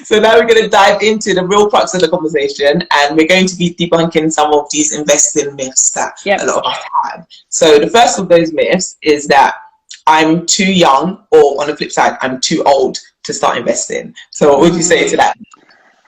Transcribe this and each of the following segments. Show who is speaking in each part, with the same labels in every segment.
Speaker 1: So now we're going to dive into the real crux of the conversation, and we're going to be debunking some of these investing myths that a lot of us have. So the first of those myths is that I'm too young, or on the flip side, I'm too old to start investing. So what would you say to that?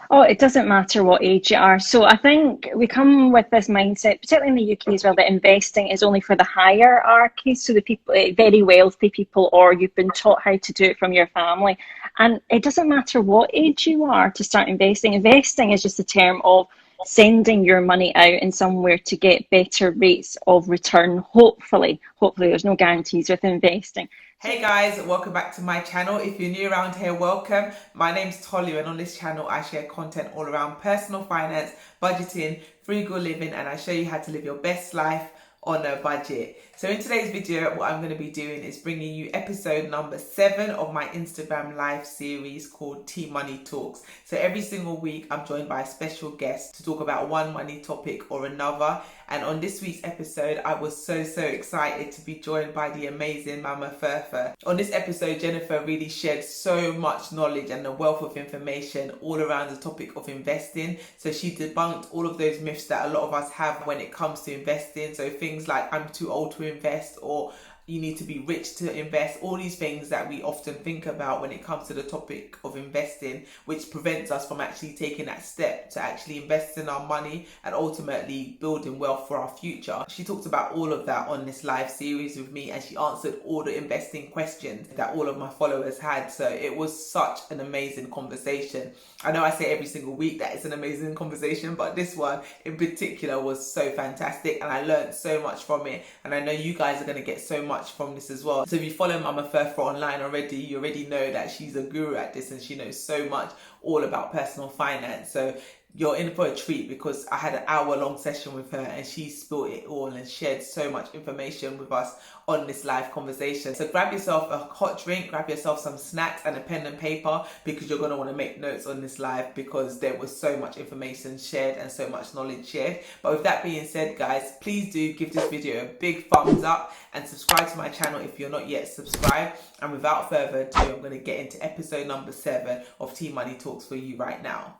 Speaker 2: Oh, it doesn't matter what age you are. So I think we come with this mindset, particularly in the UK as well, that investing is only for the hierarchy. So the people, very wealthy people, or you've been taught how to do it from your family. And it doesn't matter what age you are to start investing. Investing is just a term of sending your money out in somewhere to get better rates of return. Hopefully, there's no guarantees with investing.
Speaker 3: Hey guys, welcome back to my channel. If you're new around here, welcome. My name's Tolu, and on this channel I share content all around personal finance, budgeting, frugal living, and I show you how to live your best life on a budget. So in today's video, what I'm going to be doing is bringing you episode number 7 of my Instagram live series called T Money Talks. So every single week I'm joined by a special guest to talk about one money topic or another. And on this week's episode, I was so excited to be joined by the amazing Mamafurfur. On this episode, Jennifer really shared so much knowledge and a wealth of information all around the topic of investing. So she debunked all of those myths that a lot of us have when it comes to investing. So things like I'm too old to invest, or you need to be rich to invest, all these things that we often think about when it comes to the topic of investing, which prevents us from actually taking that step to actually invest in our money and ultimately building wealth for our future. She talked about all of that on this live series with me, and she answered all the investing questions that all of my followers had. So it was such an amazing conversation. I know I say every single week that it's an amazing conversation, but this one in particular was so fantastic, and I learned so much from it, and I know you guys are going to get so much from this as well. So if you follow Mamafurfur online already, you already know that she's a guru at this and she knows so much all about personal finance. So you're in for a treat, because I had an hour-long session with her and she spilled it all and shared so much information with us on this live conversation. So grab yourself a hot drink, grab yourself some snacks and a pen and paper, because you're going to want to make notes on this live, because there was so much information shared and so much knowledge shared. But with that being said, guys, please do give this video a big thumbs up and subscribe to my channel if you're not yet subscribed. And without further ado, I'm going to get into episode number 7 of T Money Talks for you right now.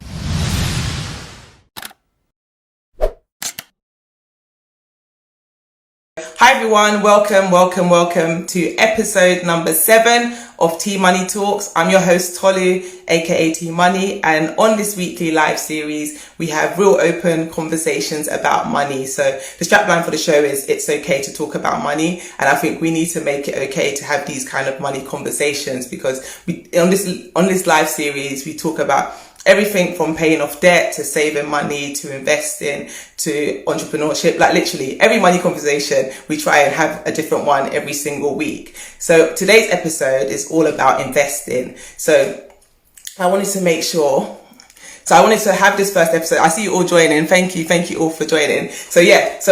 Speaker 3: Hi everyone, welcome to episode number 7 of T Money Talks. I'm your host Tolu, aka T Money, and on this weekly live series we have real open conversations about money. So the strapline for the show is "It's okay to talk about money," and I think we need to make it okay to have these kind of money conversations, because on this live series we talk about everything from paying off debt to saving money to investing to entrepreneurship. Like literally every money conversation, we try and have a different one every single week. So today's episode is all about investing. So I wanted to have this first episode. I see you all joining. Thank you all for joining. So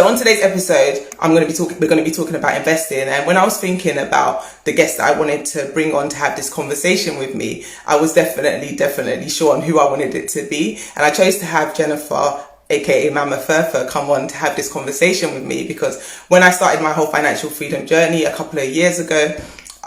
Speaker 3: on today's episode, we're going to be talking about investing. And when I was thinking about the guest that I wanted to bring on to have this conversation with me, I was definitely sure on who I wanted it to be. And I chose to have Jennifer, aka Mamafurfur, come on to have this conversation with me, because when I started my whole financial freedom journey a couple of years ago,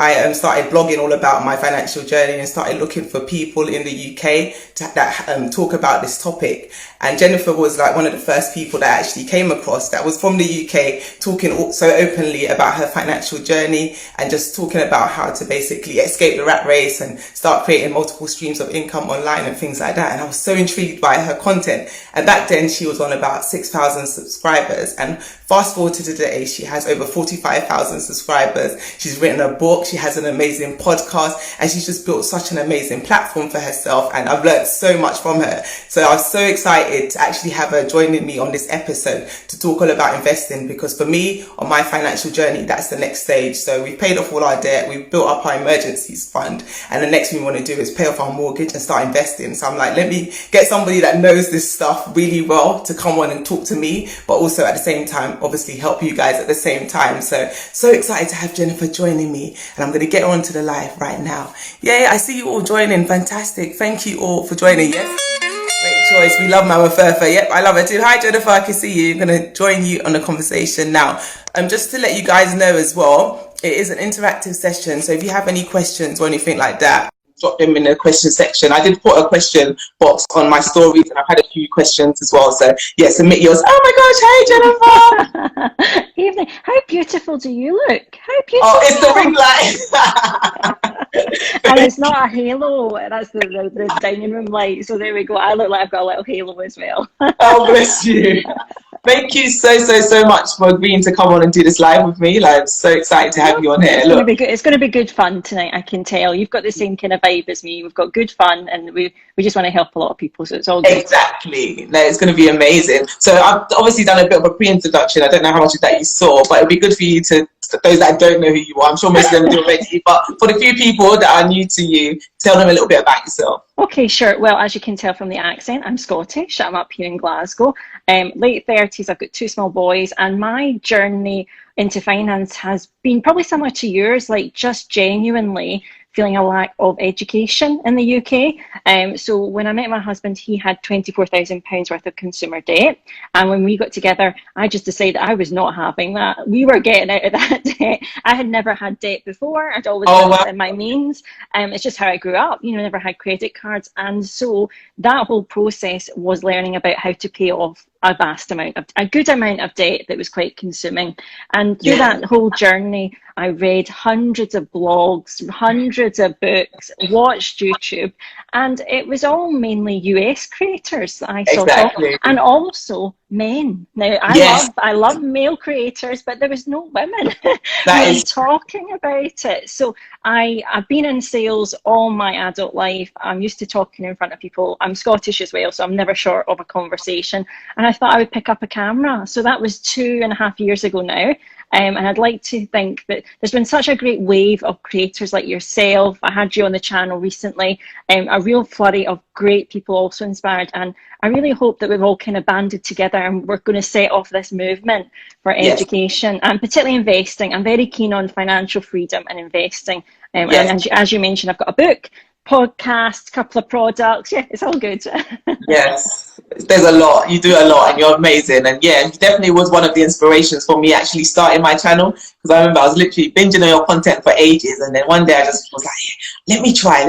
Speaker 3: I started blogging all about my financial journey and started looking for people in the UK that talk about this topic. And Jennifer was like one of the first people that I actually came across that was from the UK, talking so openly about her financial journey and just talking about how to basically escape the rat race and start creating multiple streams of income online and things like that. And I was so intrigued by her content. And back then she was on about 6,000 subscribers. And fast forward to today, she has over 45,000 subscribers. She's written a book. She has an amazing podcast, and she's just built such an amazing platform for herself, and I've learned so much from her. So I was so excited to actually have her joining me on this episode to talk all about investing, because for me, on my financial journey, that's the next stage. So we've paid off all our debt, we've built up our emergencies fund, and the next thing we want to do is pay off our mortgage and start investing. So I'm like, let me get somebody that knows this stuff really well to come on and talk to me, but also at the same time, obviously help you guys at the same time. So excited to have Jennifer joining me. And I'm going to get on to the live right now. Yeah, I see you all joining. Fantastic. Thank you all for joining. Yes. Great choice. We love Mamafurfur. Yep, I love her too. Hi, Jennifer. I can see you. I'm going to join you on the conversation now. Just to let you guys know as well, it is an interactive session. So if you have any questions or anything like that,
Speaker 1: drop them in the question section. I did put a question box on my stories, and I've had a few questions as well. So yeah, submit yours. Oh my gosh, hey Jennifer.
Speaker 2: Evening. How beautiful do you look? How beautiful.
Speaker 1: Oh, it's the ring light.
Speaker 2: And it's not a halo, that's the dining room light. So there we go. I look like I've got a little halo as well.
Speaker 1: Oh, bless you. Thank you so much for agreeing to come on and do this live with me. Like, I'm so excited to have you on here.
Speaker 2: It's going to be good fun tonight, I can tell. You've got the same kind of vibe as me. We've got good fun, and we just want to help a lot of people, so it's all good.
Speaker 1: Exactly. No, it's going to be amazing. So I've obviously done a bit of a pre-introduction. I don't know how much of that you saw, but it'd be good for you to, those that don't know who you are, I'm sure most of them do already, but for the few people that are new to you, tell them a little bit about yourself.
Speaker 2: Okay, sure. Well, as you can tell from the accent, I'm Scottish. I'm up here in Glasgow. Late 30s, I've got 2 small boys, and my journey into finance has been probably similar to yours, like just genuinely feeling a lack of education in the UK. So when I met my husband, he had £24,000 worth of consumer debt. And when we got together, I just decided I was not having that. We were getting out of that debt. I had never had debt before. I'd always lived within my means. It's just how I grew up, you know, never had credit cards. And so that whole process was learning about how to pay off a good amount of debt that was quite consuming. And through that whole journey, I read hundreds of blogs, hundreds of books, watched YouTube, and it was all mainly US creators that I saw talk, and also men. Now I love male creators, but there was no women talking about it. So I've been in sales all my adult life. I'm used to talking in front of people. I'm Scottish as well, so I'm never short of a conversation. And I thought I would pick up a camera. So that was 2.5 years ago now. And I'd like to think that there's been such a great wave of creators like yourself. I had you on the channel recently, a real flurry of great people also inspired. And I really hope that we've all kind of banded together and we're going to set off this movement for education and particularly investing. I'm very keen on financial freedom and investing. And as you mentioned, I've got a book, podcast, couple of products. Yeah, it's all good.
Speaker 1: Yes, there's a lot. You do a lot and you're amazing. And yeah, it definitely was one of the inspirations for me actually starting my channel, because I remember I was literally binging on your content for ages, and then one day I just was like, let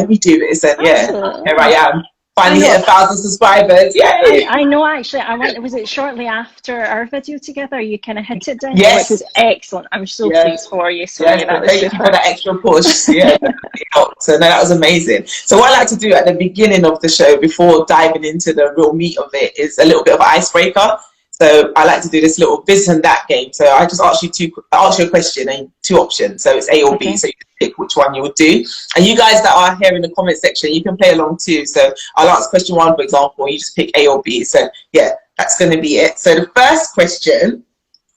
Speaker 1: me do this. And here I am. Finally hit 1,000 subscribers. Yay!
Speaker 2: I know, actually. Was it shortly after our video together you kind of hit it down?
Speaker 1: Yes.
Speaker 2: Which was excellent. I'm so pleased for you. So
Speaker 1: thank you for that extra push. Yeah, it helped. So no, that was amazing. So what I like to do at the beginning of the show, before diving into the real meat of it, is a little bit of an icebreaker. So I like to do this little this and that game. So I just ask you a question and 2 options. So it's A or B. So you can pick which one you would do. And you guys that are here in the comment section, you can play along too. So I'll ask question 1, for example, and you just pick A or B. So yeah, that's going to be it. So the first question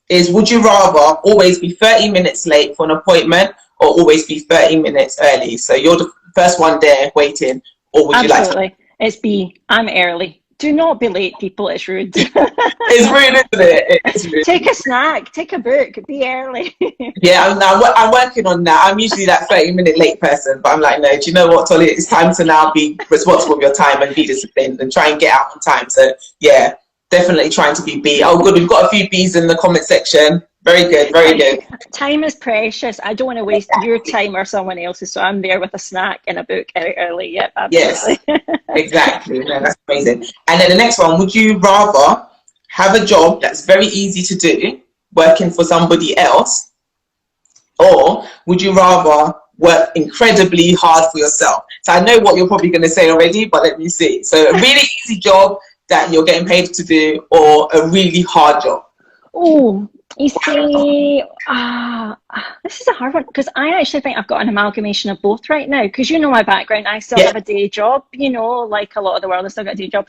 Speaker 1: is, would you rather always be 30 minutes late for an appointment or always be 30 minutes early? So you're the first one there waiting, or would you like to?
Speaker 2: Absolutely. It's B. I'm early. Do not be late, people. It's rude.
Speaker 1: It's rude, isn't it? It's rude.
Speaker 2: Take a snack, take a book, be early.
Speaker 1: Yeah, I'm working on that. I'm usually that 30-minute late person, but I'm like, no, do you know what, Tolly? It's time to now be responsible for your time and be disciplined and try and get out on time. So yeah, definitely trying to be B. Oh, good. We've got a few B's in the comment section. Very good, very good.
Speaker 2: Time is precious. I don't want to waste your time or someone else's, so I'm there with a snack and a book early. Yep, absolutely.
Speaker 1: Yes, exactly. No, that's amazing. And then the next one, would you rather have a job that's very easy to do, working for somebody else, or would you rather work incredibly hard for yourself? So I know what you're probably going to say already, but let me see. So a really easy job that you're getting paid to do, or a really hard job?
Speaker 2: Oh, you see, this is a hard one, because I actually think I've got an amalgamation of both right now, because you know my background, I still have a day job, you know, like a lot of the world, I still got a day job.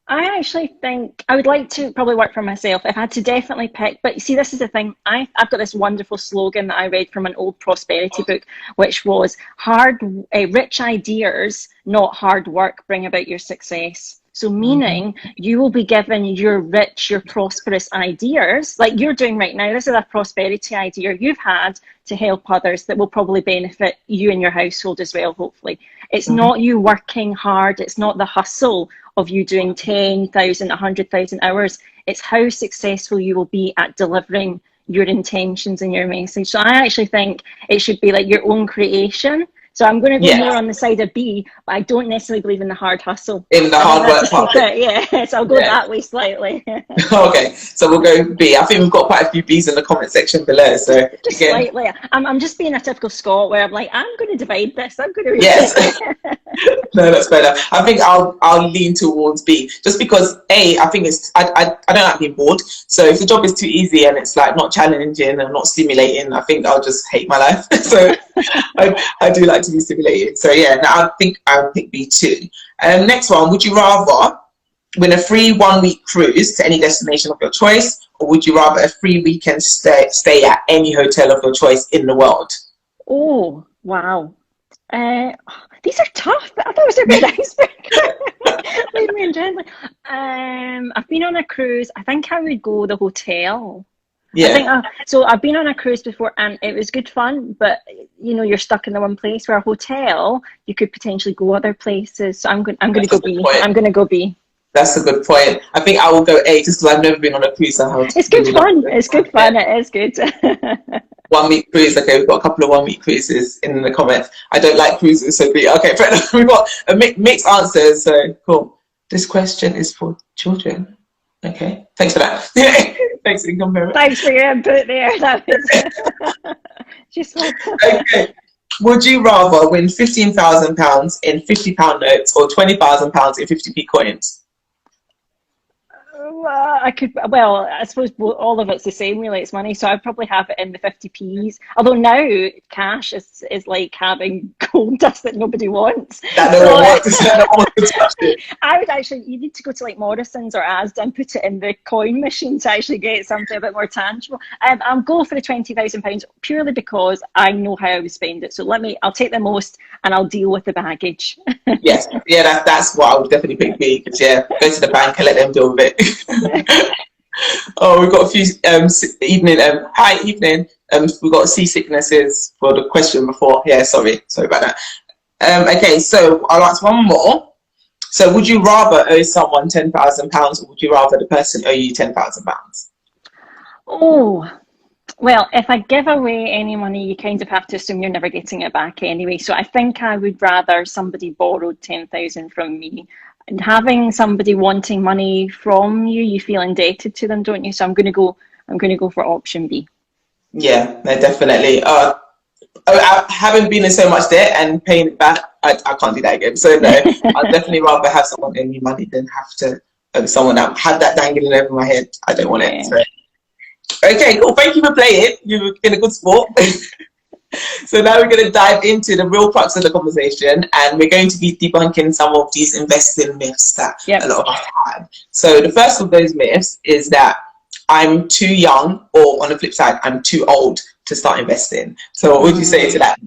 Speaker 2: I actually think I would like to probably work for myself if I had to definitely pick. But you see, this is the thing. I've got this wonderful slogan that I read from an old prosperity book, which was rich ideas, not hard work, bring about your success. So meaning you will be given your rich, your prosperous ideas like you're doing right now. This is a prosperity idea you've had to help others that will probably benefit you and your household as well, hopefully. It's not you working hard. It's not the hustle of you doing 10,000, 100,000 hours. It's how successful you will be at delivering your intentions and your message. So I actually think it should be like your own creation. So I'm going to go more on the side of B, but I don't necessarily believe in the hard hustle.
Speaker 1: In the hard work part.
Speaker 2: Yeah, so I'll go that way slightly.
Speaker 1: Okay, so we'll go B. I think we've got quite a few Bs in the comment section below. So
Speaker 2: just slightly. I'm just being a typical Scot where I'm like, I'm going to divide this. I'm going to
Speaker 1: yes. No, that's better. I think I'll lean towards B, just because A, I think it's I don't like being bored. So if the job is too easy and it's like not challenging and not stimulating, I think I'll just hate my life. So I do like to be stimulated. So yeah, no, I think I'll pick B too. Next one, would you rather win a free 1 week cruise to any destination of your choice, or would you rather a free weekend stay at any hotel of your choice in the world?
Speaker 2: Oh, wow. These are tough. I thought it was a good icebreaker. Leave me in gently. I've been on a cruise. I think I would go the hotel.
Speaker 1: Yeah.
Speaker 2: So I've been on a cruise before and it was good fun, but you know, you're stuck in the one place. Where a hotel, you could potentially go other places. So I'm going to go B. I'm going to go B.
Speaker 1: That's a good point. I think I will go A, just because I've never been on a cruise.
Speaker 2: It's good fun. It's good fun. It is good.
Speaker 1: 1 week cruise. Okay, we've got a couple of 1 week cruises in the comments. I don't like cruises, so B. Okay, we've got a mixed answers. So cool. This question is for children. Okay, thanks for that. Thanks for your
Speaker 2: Thanks for your input there. That was just
Speaker 1: okay. Would you rather win £15,000 in £50 notes or £20,000 in 50p coins?
Speaker 2: I suppose all of it's the same, really. It's money, so I'd probably have it in the 50p's. Although now cash is like having gold dust that nobody wants.
Speaker 1: That no one wants. No one wants to touch it.
Speaker 2: I would actually, you need to go to like Morrison's or Asda and put it in the coin machine to actually get something a bit more tangible. I'll go for the £20,000 purely because I know how I would spend it. So I'll take the most and I'll deal with the baggage.
Speaker 1: Yes, yeah, that's what I would definitely pick B, because go to the bank and let them deal with it. Oh, we've got a few hi evening. We've got seasicknesses for the question before. Yeah, sorry about that. Okay, so I'll ask one more. So would you rather owe someone £10,000 or would you rather the person owe you £10,000?
Speaker 2: Oh, well, if I give away any money, you kind of have to assume you're never getting it back anyway. So I think I would rather somebody borrowed 10,000 from me. And having somebody wanting money from you, you feel indebted to them, don't you? So I'm going to go for option B.
Speaker 1: Yeah, no, definitely. Having been in so much debt and paying it back, I can't do that again. So no, I'd definitely rather have someone owe me money than have to owe someone that had that dangling over my head. I don't want it. So. Okay, cool. Thank you for playing. You've been a good sport. So now we're going to dive into the real crux of the conversation, and we're going to be debunking some of these investing myths that a lot of us have. So the first of those myths is that I'm too young, or on the flip side, I'm too old to start investing. So what would you say to that?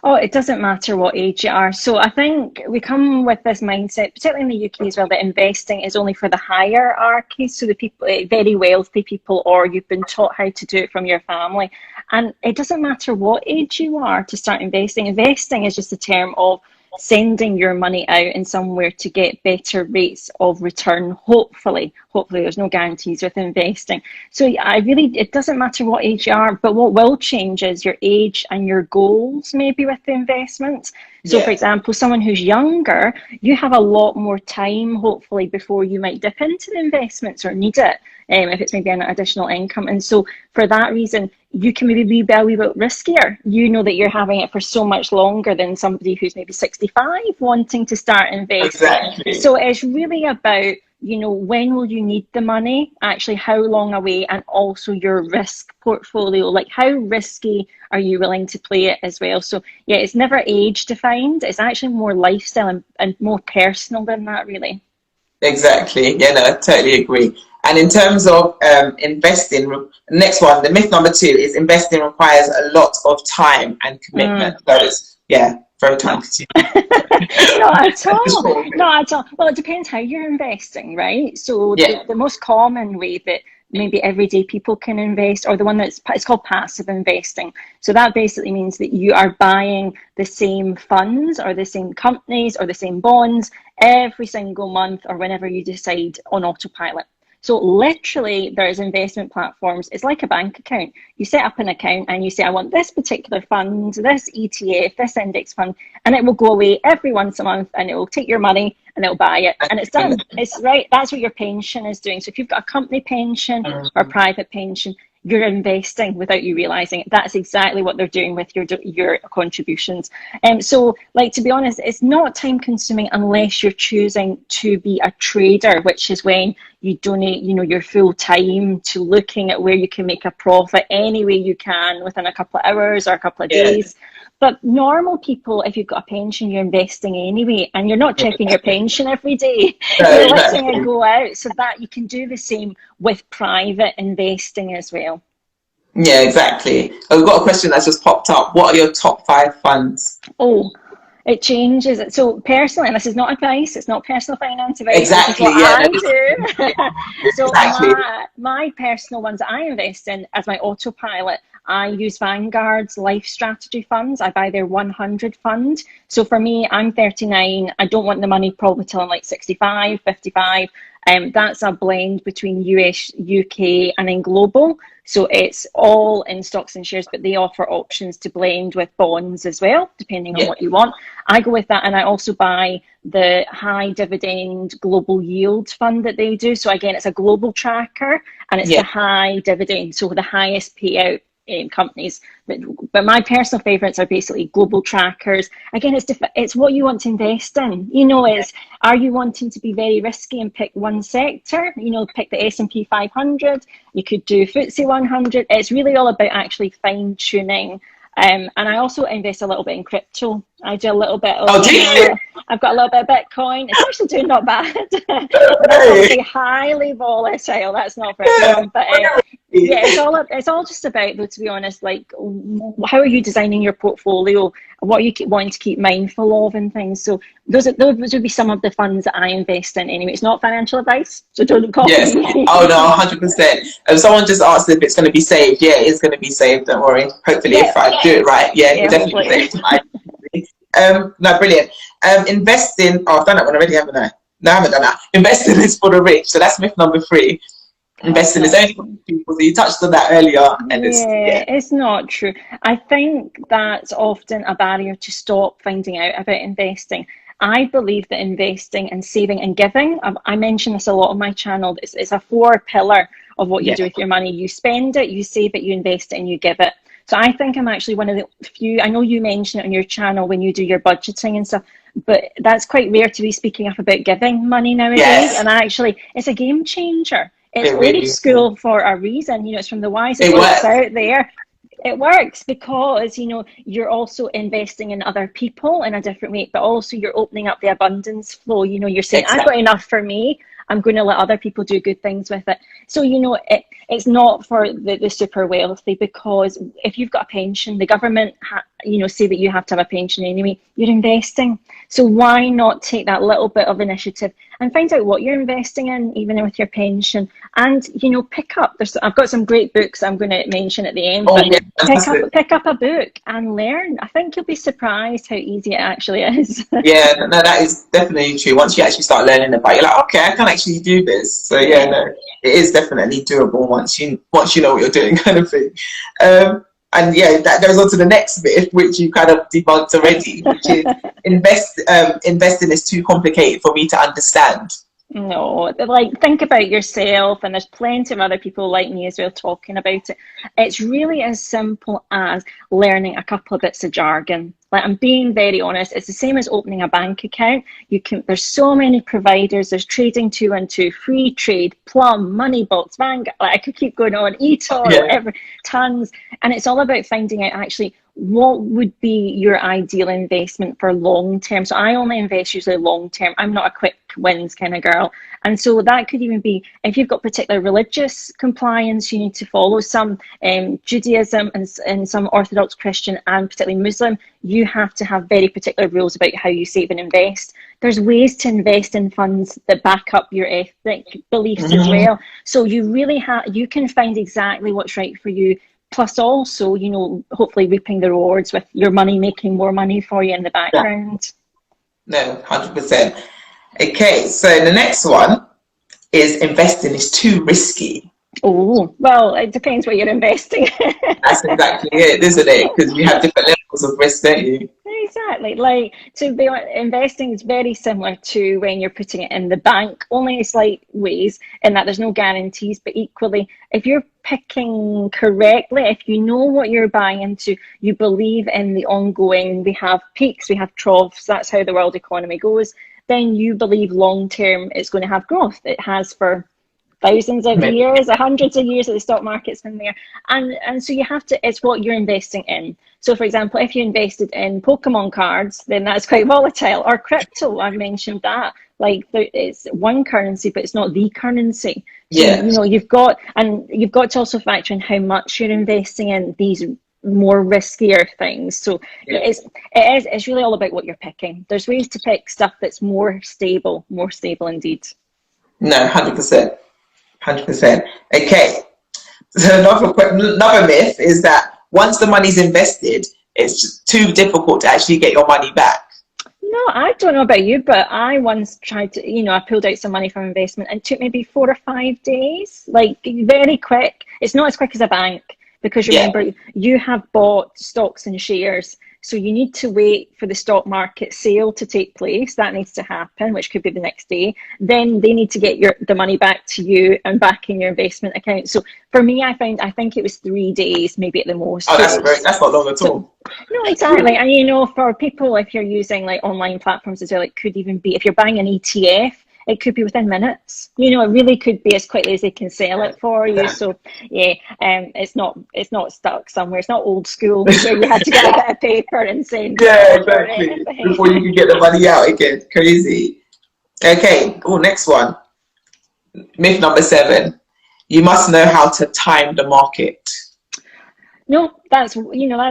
Speaker 2: Oh, it doesn't matter what age you are. So I think we come with this mindset, particularly in the UK as well, that investing is only for the hierarchy. So the people, very wealthy people, or you've been taught how to do it from your family. And it doesn't matter what age you are to start investing. Investing is just a term of sending your money out in somewhere to get better rates of return. Hopefully there's no guarantees with investing. So it doesn't matter what age you are, but what will change is your age and your goals maybe with the investment. So for example, someone who's younger, you have a lot more time hopefully before you might dip into the investments or need it, if it's maybe an additional income. And so for that reason, you can maybe be a wee bit riskier. You know that you're having it for so much longer than somebody who's maybe 65 wanting to start investing.
Speaker 1: Exactly.
Speaker 2: So it's really about, when will you need the money, actually how long away, and also your risk portfolio, like how risky are you willing to play it as well. So yeah, it's never age defined, it's actually more lifestyle and more personal than that, really.
Speaker 1: Exactly. Yeah, no, I totally agree. And in terms of investing, next one, the myth number 2 is investing requires a lot of time and commitment. So it's, very time consuming.
Speaker 2: Not at all. Well, it depends how you're investing, right? So the most common way that maybe everyday people can invest, or the one it's called passive investing. So that basically means that you are buying the same funds or the same companies or the same bonds every single month or whenever you decide on autopilot. So literally there's investment platforms. It's like a bank account. You set up an account and you say, I want this particular fund, this ETF, this index fund, and it will go away every once a month and it will take your money and it'll buy it. And it's done. It's right. That's what your pension is doing. So if you've got a company pension or private pension, you're investing without you realizing it. That's exactly what they're doing with your contributions. So, like, to be honest, it's not time consuming unless you're choosing to be a trader, which is when you donate, your full time to looking at where you can make a profit any way you can within a couple of hours or a couple of days. But normal people, if you've got a pension, you're investing anyway, and you're not checking your pension every day. You're letting it go out, so that you can do the same with private investing as well.
Speaker 1: Yeah, exactly. We've got a question that's just popped up. What are your top 5 funds?
Speaker 2: Oh, it changes. So personally, and this is not advice, it's not personal finance advice.
Speaker 1: Exactly,
Speaker 2: this is what I do. So exactly. my personal ones that I invest in as my autopilot, I use Vanguard's life strategy funds. I buy their 100 fund. So for me, I'm 39. I don't want the money probably till I'm like 65, 55. That's a blend between US, UK, and then global. So it's all in stocks and shares, but they offer options to blend with bonds as well, depending on what you want. I go with that, and I also buy the high dividend global yield fund that they do. So again, it's a global tracker, and it's the high dividend, so the highest payout companies. But my personal favorites are basically global trackers. Again, it's what you want to invest in. Are you wanting to be very risky and pick one sector? Pick the S&P 500. You could do FTSE 100. It's really all about actually fine tuning. And I also invest a little bit in crypto. I do a little bit of. I've got a little bit of Bitcoin. It's actually doing not bad. But that's obviously highly volatile. That's not for everyone. But it's all just about, though, to be honest, like, how are you designing your portfolio? What are you wanting to keep mindful of and things? So those would be some of the funds that I invest in. Anyway, it's not financial advice, so don't call me.
Speaker 1: Oh no, 100%. Someone just asked if it's going to be saved. Yeah, it's going to be saved. Don't worry. Hopefully, if I do it right, it's definitely saved. No, brilliant. Investing. Oh, I've done that one already, haven't I? No, I haven't done that. Investing is for the rich. So that's myth number 3. Investing is only for people. So you touched on that earlier, and
Speaker 2: it's not true. I think that's often a barrier to stop finding out about investing. I believe that investing and saving and giving, I mention this a lot on my channel, it's a 4 pillar of what you do with your money. You spend it, you save it, you invest it, and you give it. So I think I'm actually one of the few, I know you mention it on your channel when you do your budgeting and stuff, but that's quite rare to be speaking up about giving money nowadays. And it's a game changer. It's old school for a reason. It's from the wisest folks out there. It works because, you're also investing in other people in a different way, but also you're opening up the abundance flow. You're saying, I've got enough for me. I'm going to let other people do good things with it. So, it's not for the super wealthy, because if you've got a pension, the government, say that you have to have a pension anyway, you're investing. So why not take that little bit of initiative and find out what you're investing in, even with your pension, and, pick up. I've got some great books I'm going to mention at the end, pick up a book and learn. I think you'll be surprised how easy it actually is.
Speaker 1: That is definitely true. Once you actually start learning about it, you're like, okay, I can actually do this. So it is definitely doable once you know what you're doing, kind of thing. And that goes on to the next myth, which you kind of debunked already, which is investing is too complicated for me to understand.
Speaker 2: No, think about yourself, and there's plenty of other people like me as well talking about it. It's really as simple as learning a couple of bits of jargon. I'm being very honest. It's the same as opening a bank account. There's so many providers. There's Trading 212, Free Trade, Plum, Moneybox, Vanguard. I could keep going on. eToro, tons. And it's all about finding out actually what would be your ideal investment for long term. So I only invest usually long term. I'm not a quick wins kind of girl. And so that could even be if you've got particular religious compliance, you need to follow some Judaism and some Orthodox Christian and particularly Muslim. You have to have very particular rules about how you save and invest. There's ways to invest in funds that back up your ethnic beliefs as well. So you can find exactly what's right for you. Plus also, hopefully reaping the rewards with your money making more money for you in the background.
Speaker 1: No, 100%. Okay, so the next one, is investing is too risky.
Speaker 2: Oh, well, it depends what you're investing.
Speaker 1: That's exactly it, isn't it? Because you have different levels of risk, don't you?
Speaker 2: Exactly. Like, to be honest, investing is very similar to when you're putting it in the bank, only in slight ways, in that there's no guarantees. But equally, if you're picking correctly, if you know what you're buying into, you believe in the ongoing, we have peaks, we have troughs, that's how the world economy goes, then you believe long term it's going to have growth. It has for thousands of years, hundreds of years that the stock market's been there. And so you have to, it's what you're investing in. So for example, if you invested in Pokemon cards, then that's quite volatile. Or crypto, I've mentioned that. Like, it's one currency, but it's not the currency. So, you know, you've got to also factor in how much you're investing in these more riskier things. So it's really all about what you're picking. There's ways to pick stuff that's more stable indeed.
Speaker 1: No, 100%. 100%. Okay. So another myth is that once the money's invested, it's just too difficult to actually get your money back.
Speaker 2: No, I don't know about you, but I once tried to, you know, I pulled out some money from investment and it took maybe 4 or 5 days, like very quick. It's not as quick as a bank because remember, you have bought stocks and shares. So you need to wait for the stock market sale to take place. That needs to happen, which could be the next day. Then they need to get the money back to you and back in your investment account. So for me, I think it was 3 days, maybe at the most.
Speaker 1: Oh, that's not long at all.
Speaker 2: No, exactly. And you know, for people, if you're using like online platforms as well, it could even be, if you're buying an ETF, it could be within minutes. You know, it really could be as quickly as they can sell it for you. So it's not stuck somewhere. It's not old school where you had to get a bit of paper and send.
Speaker 1: Yeah, exactly. Before you can get the money out again. Crazy. Okay. Oh, next one. Myth number 7. You must know how to time the market.
Speaker 2: No, that's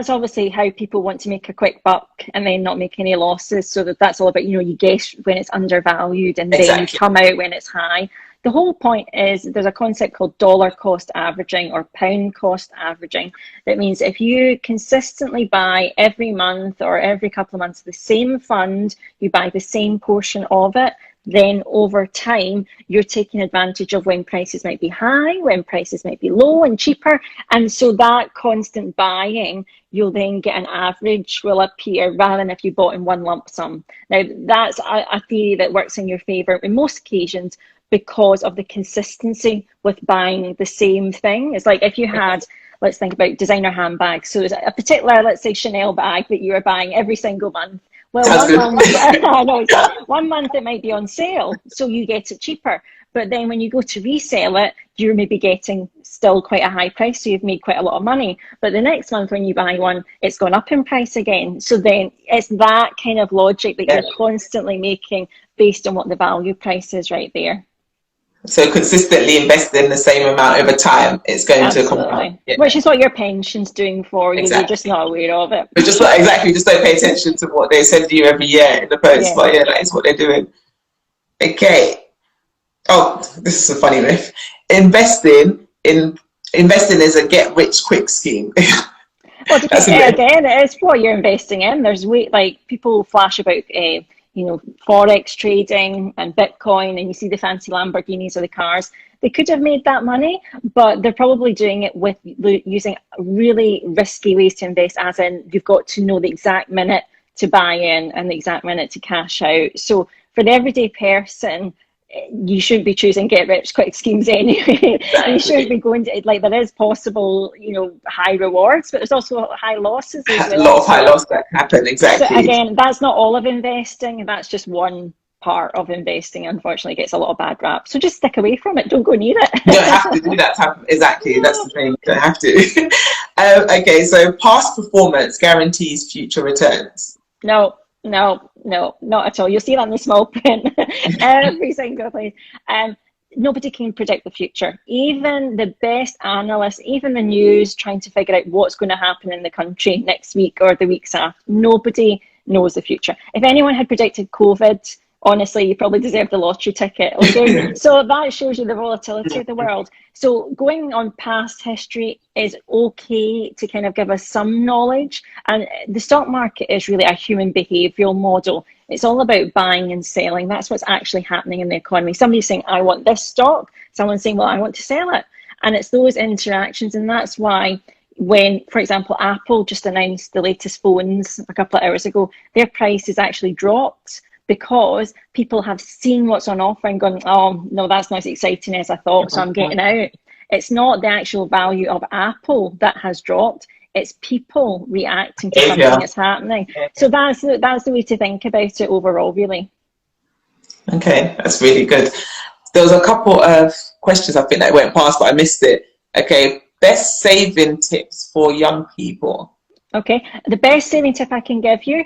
Speaker 2: obviously how people want to make a quick buck and then not make any losses. So that's all about, you know, you guess when it's undervalued and then you come out when it's high. The whole point is there's a concept called dollar cost averaging or pound cost averaging. That means if you consistently buy every month or every couple of months the same fund, you buy the same portion of it, then over time, you're taking advantage of when prices might be high, when prices might be low and cheaper. And so that constant buying, you'll then get an average will appear rather than if you bought in one lump sum. Now, that's a theory that works in your favor in most occasions because of the consistency with buying the same thing. It's like if you had, let's think about designer handbags. So there's a particular, let's say, Chanel bag that you are buying every single month. Well, one month it might be on sale, so you get it cheaper. But then when you go to resell it, you're maybe getting still quite a high price, so you've made quite a lot of money. But the next month when you buy one, it's gone up in price again. So then it's that kind of logic that you're constantly making based on what the value price is right there. So
Speaker 1: consistently investing the same amount over time, it's going to compound.
Speaker 2: Yeah. Which is what your pension's doing for you. You're just not aware of it.
Speaker 1: But just don't pay attention to what they send you every year in the post. But that is what they're doing. Okay. Oh, this is a funny myth. Investing is a get rich quick scheme.
Speaker 2: Well, again, it is what you're investing in. There's people flash about Forex trading and Bitcoin, and you see the fancy Lamborghinis or the cars. They could have made that money, but they're probably doing it with using really risky ways to invest, as in you've got to know the exact minute to buy in and the exact minute to cash out. So for the everyday person, you shouldn't be choosing get rich quick schemes anyway. You shouldn't be going to, there is possible, high rewards, but there's also high losses as well.
Speaker 1: A lot of high losses that happen, exactly.
Speaker 2: So again, that's not all of investing, and that's just one part of investing. Unfortunately, gets a lot of bad rap. So just stick away from it. Don't go near it.
Speaker 1: You don't have to do that. Exactly, that's the thing. You don't have to. Okay, so past performance guarantees future returns.
Speaker 2: No, not at all. You'll see that in the small print every single place. Nobody can predict the future. Even the best analysts, even the news, trying to figure out what's going to happen in the country next week or the weeks after. Nobody knows the future. If anyone had predicted COVID honestly, you probably deserve the lottery ticket. Okay, so that shows you the volatility of the world. So going on past history is okay to kind of give us some knowledge. And the stock market is really a human behavioural model. It's all about buying and selling. That's what's actually happening in the economy. Somebody's saying, I want this stock. Someone's saying, well, I want to sell it. And it's those interactions. And that's why when, for example, Apple just announced the latest phones a couple of hours ago, their price has actually dropped because people have seen what's on offer and gone, oh, no, that's not as exciting as I thought, so I'm getting out. It's not the actual value of Apple that has dropped. It's people reacting to something that's happening. So that's the way to think about it overall, really.
Speaker 1: Okay, that's really good. There was a couple of questions I think that went past, but I missed it. Okay, best saving tips for young people.
Speaker 2: Okay, the best saving tip I can give you,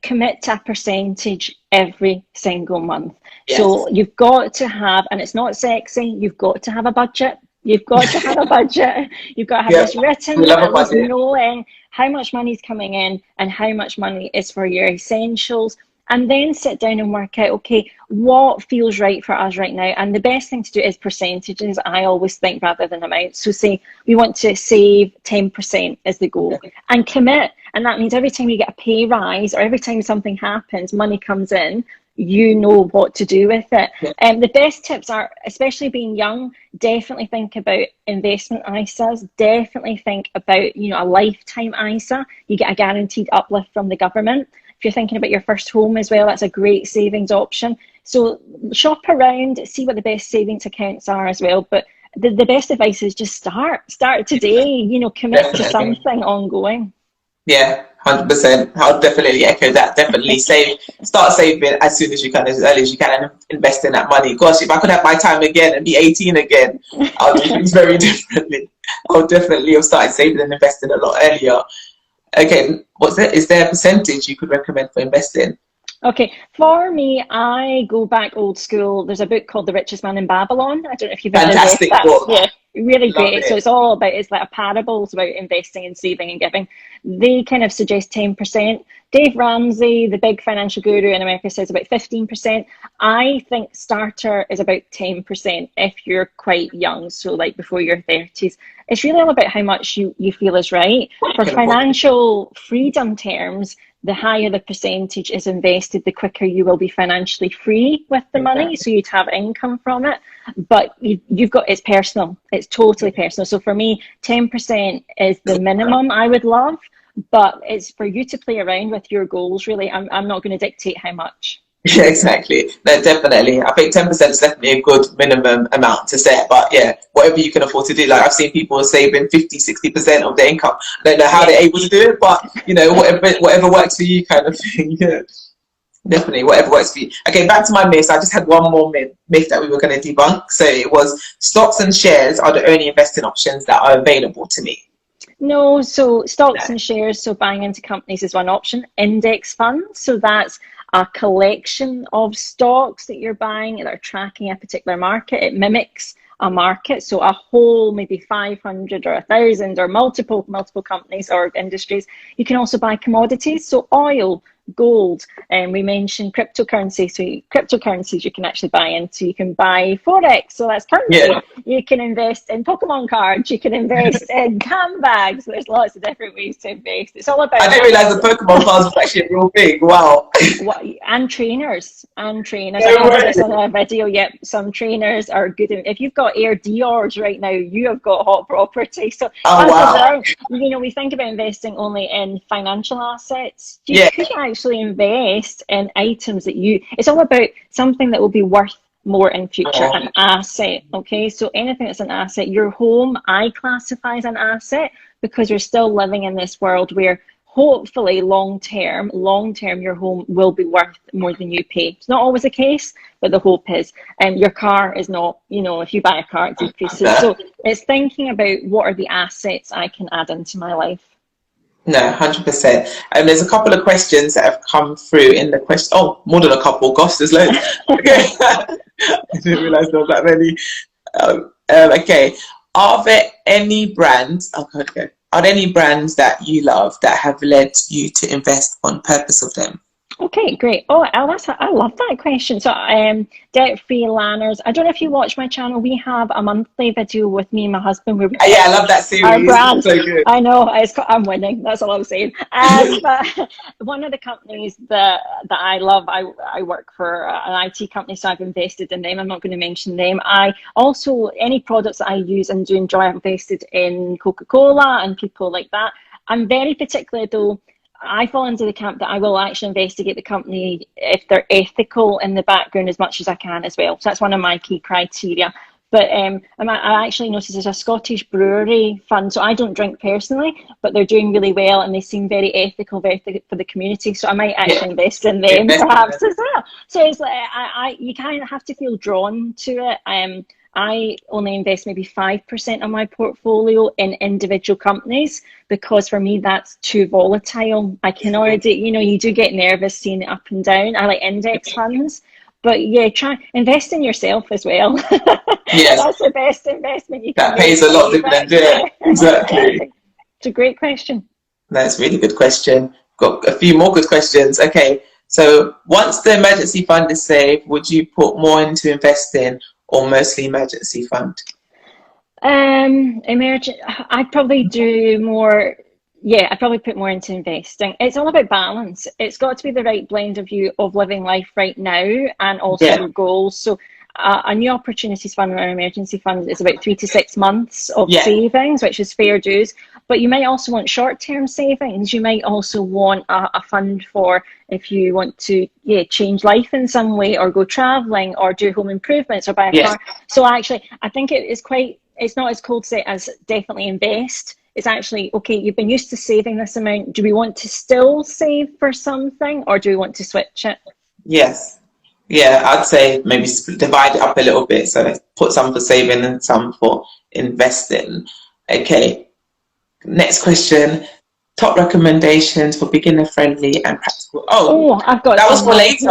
Speaker 2: commit to a percentage every single month. Yes. So you've got to have, and it's not sexy, you've got to have a budget. You've got to have a budget. You've got to have this written, at least knowing how much money is coming in and how much money is for your essentials. And then sit down and work out, okay, what feels right for us right now? And the best thing to do is percentages, I always think, rather than amounts. So say we want to save 10% as the goal and commit. And that means every time you get a pay rise or every time something happens, money comes in, you know what to do with it. The best tips are, especially being young, definitely think about investment ISAs. Definitely think about, a lifetime ISA. You get a guaranteed uplift from the government. If you're thinking about your first home as well, that's a great savings option. So shop around, see what the best savings accounts are as well. But the best advice is just start today, commit to something ongoing.
Speaker 1: Yeah, 100%. I'll definitely echo that. Definitely start saving as soon as you can, as early as you can, and invest in that money. Gosh, if I could have my time again and be 18 again, I'll do things very differently. I'll definitely have started saving and investing a lot earlier. Okay, is there a percentage you could recommend for investing?
Speaker 2: Okay, for me, I go back old school. There's a book called The Richest Man in Babylon. I don't know if you've ever read that.
Speaker 1: Book.
Speaker 2: Yeah, really great. So it's all about, it's like a parable. It's about investing and saving and giving. They kind of suggest 10%. Dave Ramsey, the big financial guru in America, says about 15%. I think starter is about 10% if you're quite young, so like before your 30s. It's really all about how much you feel is right. For financial freedom terms, the higher the percentage is invested, the quicker you will be financially free with the money. So you'd have income from it. But you've got, it's personal. It's totally personal. So for me, 10% is the minimum I would love. But it's for you to play around with your goals, really. I'm not going to dictate how much.
Speaker 1: Yeah, exactly. No, definitely. I think 10% is definitely a good minimum amount to set. But yeah, whatever you can afford to do. Like I've seen people saving 50, 60% of their income. I don't know how they're able to do it, but whatever works for you kind of thing. Yeah, definitely, whatever works for you. Okay, back to my myths. I just had one more myth that we were going to debunk. So it was stocks and shares are the only investing options that are available to me.
Speaker 2: No, so stocks and shares, so buying into companies is one option. Index funds, so that's a collection of stocks that you're buying that are tracking a particular market. It mimics a market, so a whole maybe 500 or 1,000 or multiple companies or industries. You can also buy commodities, so oil, gold, and we mentioned cryptocurrency. So cryptocurrencies you can actually buy into. You can buy Forex, so that's currency. Yeah. You can invest in Pokemon cards. You can invest in cam bags. There's lots of different ways to invest. It's all about.
Speaker 1: I didn't realize the Pokemon cards was actually real big. Wow.
Speaker 2: And trainers. I have this on a video. Yep, some trainers are good. If you've got Air Dior's right now, you have got hot property. So we think about investing only in financial assets. You could actually invest in items that it's all about something that will be worth more in future, an asset. Okay, so anything that's an asset, your home I classify as an asset because we're still living in this world where hopefully long term your home will be worth more than you pay. It's not always the case, but the hope is. And your car is not, if you buy a car it decreases. So it's thinking about what are the assets I can add into my life.
Speaker 1: No, 100%. And there's a couple of questions that have come through in the question. Oh, more than a couple. Gosh, there's loads. Okay. I didn't realize there was that many. Okay. Are there any brands? Are there any brands that you love that have led you to invest on purpose of them?
Speaker 2: Okay, great. Oh, I love that question. So, debt-free lanners. I don't know if you watch my channel. We have a monthly video with me and my husband where we
Speaker 1: Yeah, I love that series.
Speaker 2: our brand.
Speaker 1: It's so good.
Speaker 2: I know. I'm winning. That's all I'm saying. But one of the companies that I love, I work for an IT company, so I've invested in them. I'm not going to mention them. I also, any products that I use and do enjoy, I've invested in Coca-Cola and people like that. I'm very particular though. I fall into the camp that I will actually investigate the company if they're ethical in the background as much as I can as well. So that's one of my key criteria. But I actually noticed there's a Scottish brewery fund. So I don't drink personally, but they're doing really well and they seem very ethical, for the community. So I might actually invest in them perhaps as well. So it's like you kind of have to feel drawn to it. I only invest maybe 5% of my portfolio in individual companies because for me that's too volatile. I can already, you do get nervous seeing it up and down. I like index funds, but yeah, try invest in yourself as well.
Speaker 1: Yes,
Speaker 2: that's the best investment you can.
Speaker 1: That pays a lot of dividends. Yeah, exactly.
Speaker 2: It's a great question.
Speaker 1: That's a really good question. Got a few more good questions. Okay, so once the emergency fund is saved, would you put more into investing? Or mostly emergency fund?
Speaker 2: I'd probably do more. Yeah, I'd probably put more into investing. It's all about balance. It's got to be the right blend of you of living life right now and also your goals. So a new opportunities fund or an emergency fund is about 3 to 6 months of savings, which is fair dues. But you might also want short-term savings. You might also want a fund for if you want to change life in some way or go traveling or do home improvements or buy a car. So actually, I think it's not as cold set as definitely invest. It's actually, okay, you've been used to saving this amount. Do we want to still save for something or do we want to switch it?
Speaker 1: Yes. Yeah, I'd say maybe divide it up a little bit. So put some for saving and some for investing. Okay. Next question. Top recommendations for beginner friendly and practical. Oh, I've got that was for later.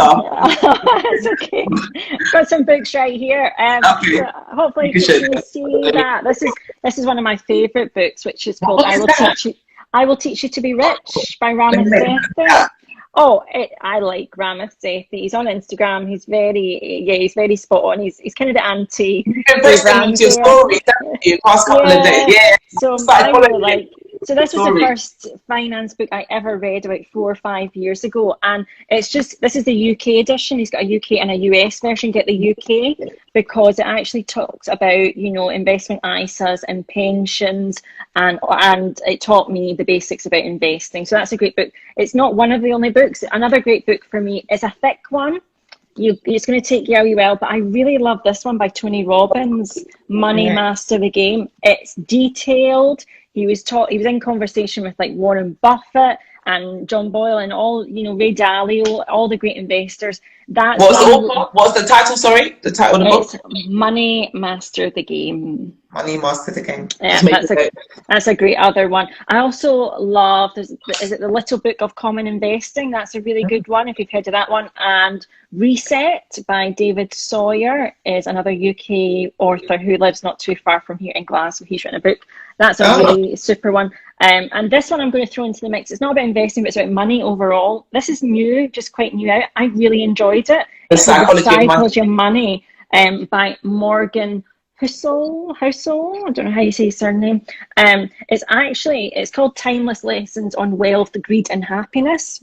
Speaker 2: It's okay. I've got some books right here.
Speaker 1: Okay.
Speaker 2: So hopefully you can see that. This is one of my favorite books, which is called I Will Teach You to Be Rich by Mamafurfur. I like Mamafurfur. He's on Instagram. He's very spot on. He's kind of the anti.
Speaker 1: You've been posting your stories, haven't you, past couple of days? Yeah.
Speaker 2: So I really like. So this was the first finance book I ever read about 4 or 5 years ago, and this is the UK edition. He's got a UK and a US version. Get the UK because it actually talks about investment ISAs and pensions, and it taught me the basics about investing. So that's a great book. It's not one of the only books. Another great book for me is a thick one. It's going to take you a wee while, but I really love this one by Tony Robbins, Money Master the Game. It's detailed. He was in conversation with like Warren Buffett and John Boyle and all, Ray Dalio, all the great investors. What's
Speaker 1: the title? Sorry, the title of the book?
Speaker 2: Money Master the Game.
Speaker 1: Money Master the Game.
Speaker 2: Yeah, that's a great other one. I also love, is it The Little Book of Common Investing? That's a really good one, if you've heard of that one. And Reset by David Sawyer is another UK author who lives not too far from here in Glasgow. He's written a book. That's a really super one. And this one I'm going to throw into the mix. It's not about investing, but it's about money overall. This is new, just quite new out. I really enjoyed it.
Speaker 1: The Psychology
Speaker 2: of Money by Morgan Housel. I don't know how you say his surname. It's called Timeless Lessons on Wealth, Greed and Happiness.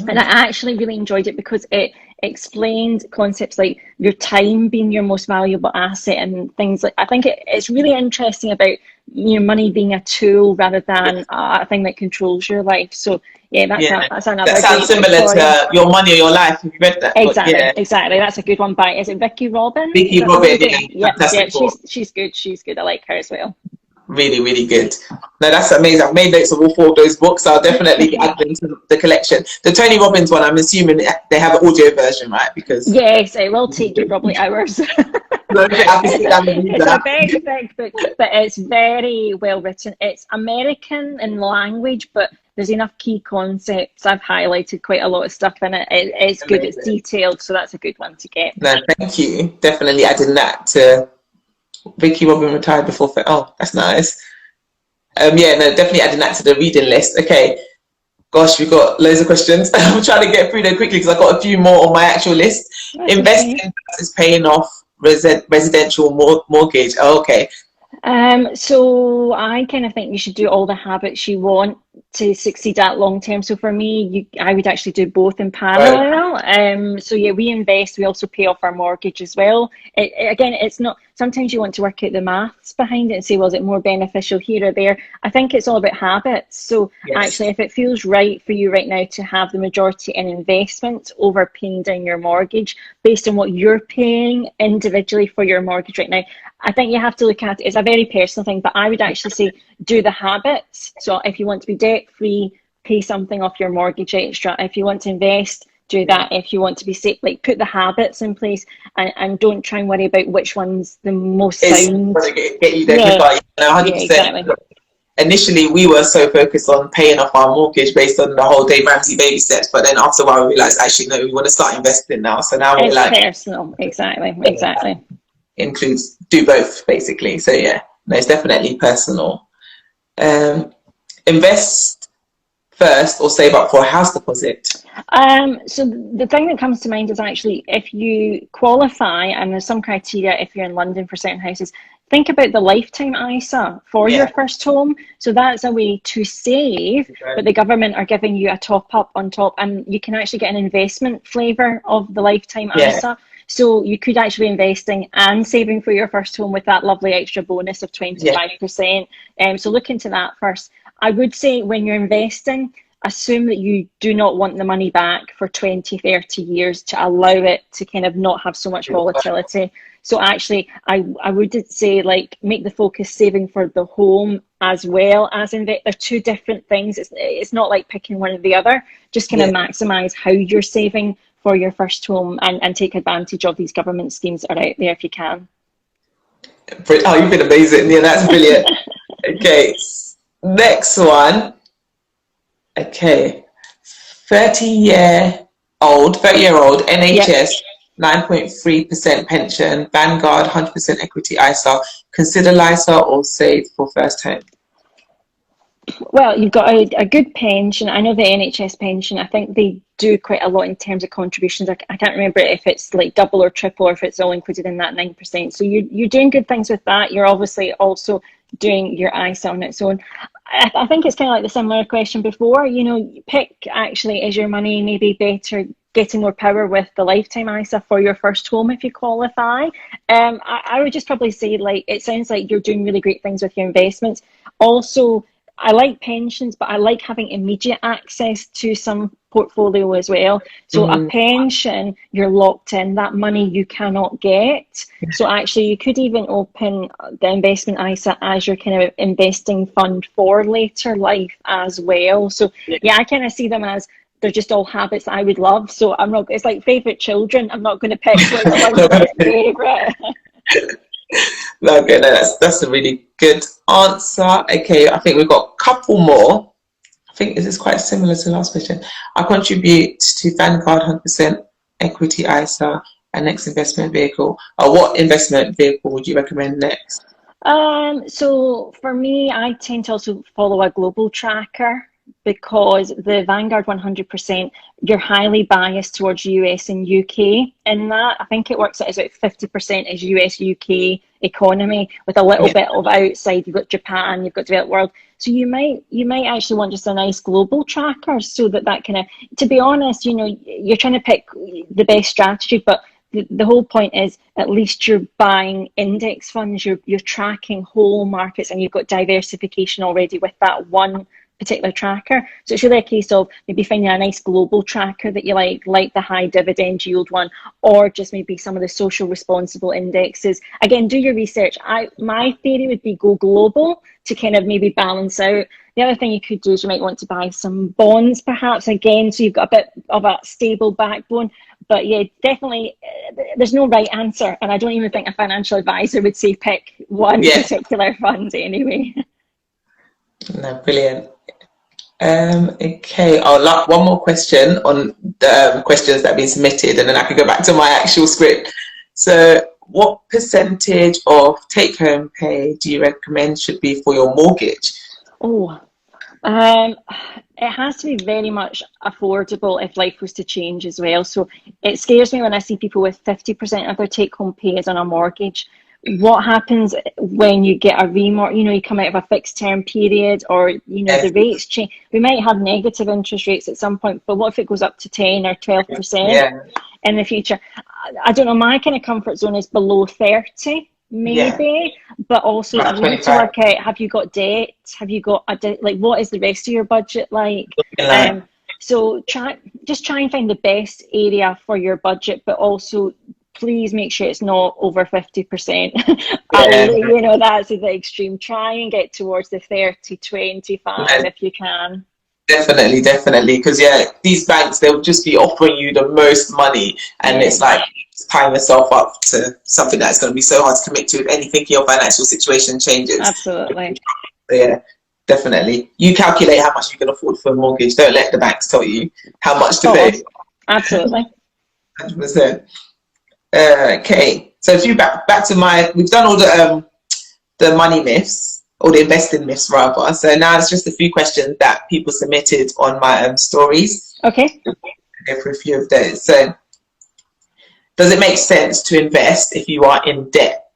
Speaker 2: And I actually really enjoyed it because it explained concepts like your time being your most valuable asset and things like. I think it's really interesting about money being a tool rather than a thing that controls your life. So that's another.
Speaker 1: That sounds similar to Your Money or Your Life. Have you read that?
Speaker 2: Exactly. That's a good one by. Is it Vicky Robin?
Speaker 1: Vicky Robin. Yeah.
Speaker 2: She's good. She's good. I like her as well.
Speaker 1: Really, really good. No, that's amazing. I've made notes of all 4 of those books. So I'll definitely add them to the collection. The Tony Robbins one, I'm assuming they have an audio version, right? Because
Speaker 2: yes, it will take you probably hours. It's a big book, but it's very well written. It's American in language, but there's enough key concepts. I've highlighted quite a lot of stuff in it. It's good. It's detailed, so that's a good one to get.
Speaker 1: No, thank you. Definitely adding that to. Vicky Robin retired before. Oh, that's nice. Definitely adding that to the reading list. Okay, Gosh, we've got loads of questions. I'm trying to get through them quickly because I've got a few more on my actual list.
Speaker 2: That's
Speaker 1: Investing versus paying off residential mortgage. Oh, okay.
Speaker 2: So I kind of think you should do all the habits you want to succeed at long term. So for me, I would actually do both in parallel.
Speaker 1: Right.
Speaker 2: So yeah, we invest, we also pay off our mortgage as well. Again, it's not, sometimes you want to work out the maths behind it and say, well, is it more beneficial here or there? I think it's all about habits. So actually, if it feels right for you right now to have the majority in investment over paying down your mortgage based on what you're paying individually for your mortgage right now, I think you have to look at it. It's a very personal thing, but I would actually say do the habits. So if you want to be debt free, pay something off your mortgage extra. If you want to invest, do that. If you want to be safe, like put the habits in place, and don't try and worry about which one's the most sound.
Speaker 1: Get you there quicker. 100%.
Speaker 2: Exactly.
Speaker 1: Initially, we were so focused on paying off our mortgage based on the whole Dave Ramsey baby steps, but then after a while we realized actually no, we want to start investing now. So now we're like
Speaker 2: personal. Exactly.
Speaker 1: Includes do both basically. So yeah, no, it's definitely personal. Invest first or save up for a house deposit?
Speaker 2: So the thing that comes to mind is actually if you qualify, and there's some criteria if you're in London for certain houses, think about the lifetime ISA for your first home. So that's a way to save, but the government are giving you a top up on top, and you can actually get an investment flavour of the lifetime ISA. So you could actually be investing and saving for your first home with that lovely extra bonus of 25%. So look into that first. I would say when you're investing, assume that you do not want the money back for 20, 30 years to allow it to kind of not have so much volatility. So actually, I would say like make the focus saving for the home as well as invest. They're two different things. It's not like picking one or the other. Just kind of maximize how you're saving for your first home and take advantage of these government schemes that are out there if you can.
Speaker 1: Oh, you've been amazing. Yeah, that's brilliant. Okay, next one. Okay, 30-year-old NHS, 9.3% pension, Vanguard, 100% equity ISA. Consider LISA or save for first home?
Speaker 2: Well, you've got a good pension. I know the NHS pension, I think they do quite a lot in terms of contributions. I can't remember if it's like double or triple or if it's all included in that 9%. So you're doing good things with that. You're obviously also doing your ISA on its own. I think it's kind of like the similar question before. You know, pick actually, is your money maybe better getting more power with the lifetime ISA for your first home if you qualify? I would just probably say, like, it sounds like you're doing really great things with your investments. Also, I like pensions, but I like having immediate access to some portfolio as well. So a pension, you're locked in, that money you cannot get. So actually you could even open the investment ISA as your kind of investing fund for later life as well. So yeah, I kind of see them as they're just all habits I would love. So I'm not, it's like favourite children. I'm not going to pick which one's my favourite.
Speaker 1: Okay, no, that's a really good answer. Okay, I think we've got a couple more. I think this is quite similar to the last question. I contribute to Vanguard 100% equity ISA and next investment vehicle. What investment vehicle would you recommend next?
Speaker 2: So for me, I tend to also follow a global tracker, because the Vanguard 100%, you're highly biased towards US and UK in that. I think it works out as about 50% is US, UK economy with a little bit of outside. You've got Japan, you've got developed world. So you might actually want just a nice global tracker so that kind of, to be honest, you know, you're trying to pick the best strategy, but the whole point is at least you're buying index funds, you're tracking whole markets, and you've got diversification already with that one particular tracker. So it's really a case of maybe finding a nice global tracker that you like the high dividend yield one, or just maybe some of the social responsible indexes. Again, do your research. My theory would be go global to kind of maybe balance out. The other thing you could do is you might want to buy some bonds perhaps, again, so you've got a bit of a stable backbone. But yeah, definitely there's no right answer, and I don't even think a financial advisor would say pick one particular fund anyway.
Speaker 1: No, brilliant. Okay, I'll like one more question on the questions that have been submitted, and then I can go back to my actual script. So what percentage of take-home pay do you recommend should be for your mortgage?
Speaker 2: it has to be very much affordable if life was to change as well. So it scares me when I see people with 50% of their take-home pay is on a mortgage. What happens when you get a remortgage? You know, you come out of a fixed term period, or you know, the rates change. We might have negative interest rates at some point, but what if it goes up to 10 or 12% in the future? I don't know. My kind of comfort zone is below 30. Maybe, but also you need to work out, have you got debt? Have you got like, what is the rest of your budget like? So try and find the best area for your budget, but also please make sure it's not over 50%. You know, that's the extreme. Try and get towards the 30-25 if you can.
Speaker 1: Definitely, because these banks, they'll just be offering you the most money, and it's like tying yourself up to something that's going to be so hard to commit to if anything your financial situation changes.
Speaker 2: Absolutely.
Speaker 1: Yeah, definitely. You calculate how much you can afford for a mortgage. Don't let the banks tell you how much to pay.
Speaker 2: Absolutely.
Speaker 1: 100%. Okay, so if you back to we've done all the money myths, or the investing myths rather. So now it's just a few questions that people submitted on my stories.
Speaker 2: Okay.
Speaker 1: I'll go for a few of those. So, does it make sense to invest if you are in debt?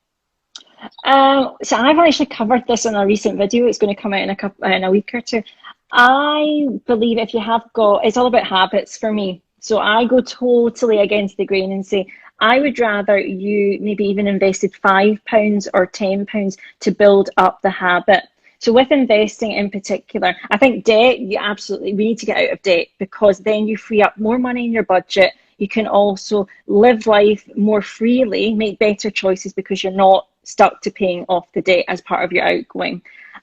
Speaker 2: So I've actually covered this in a recent video. It's going to come out in a week or two. I believe if you have got, it's all about habits for me. So I go totally against the grain and say, I would rather you maybe even invested £5 or £10 to build up the habit. So with investing in particular, I think debt, we need to get out of debt, because then you free up more money in your budget. You can also live life more freely, make better choices, because you're not stuck to paying off the debt as part of your outgoing.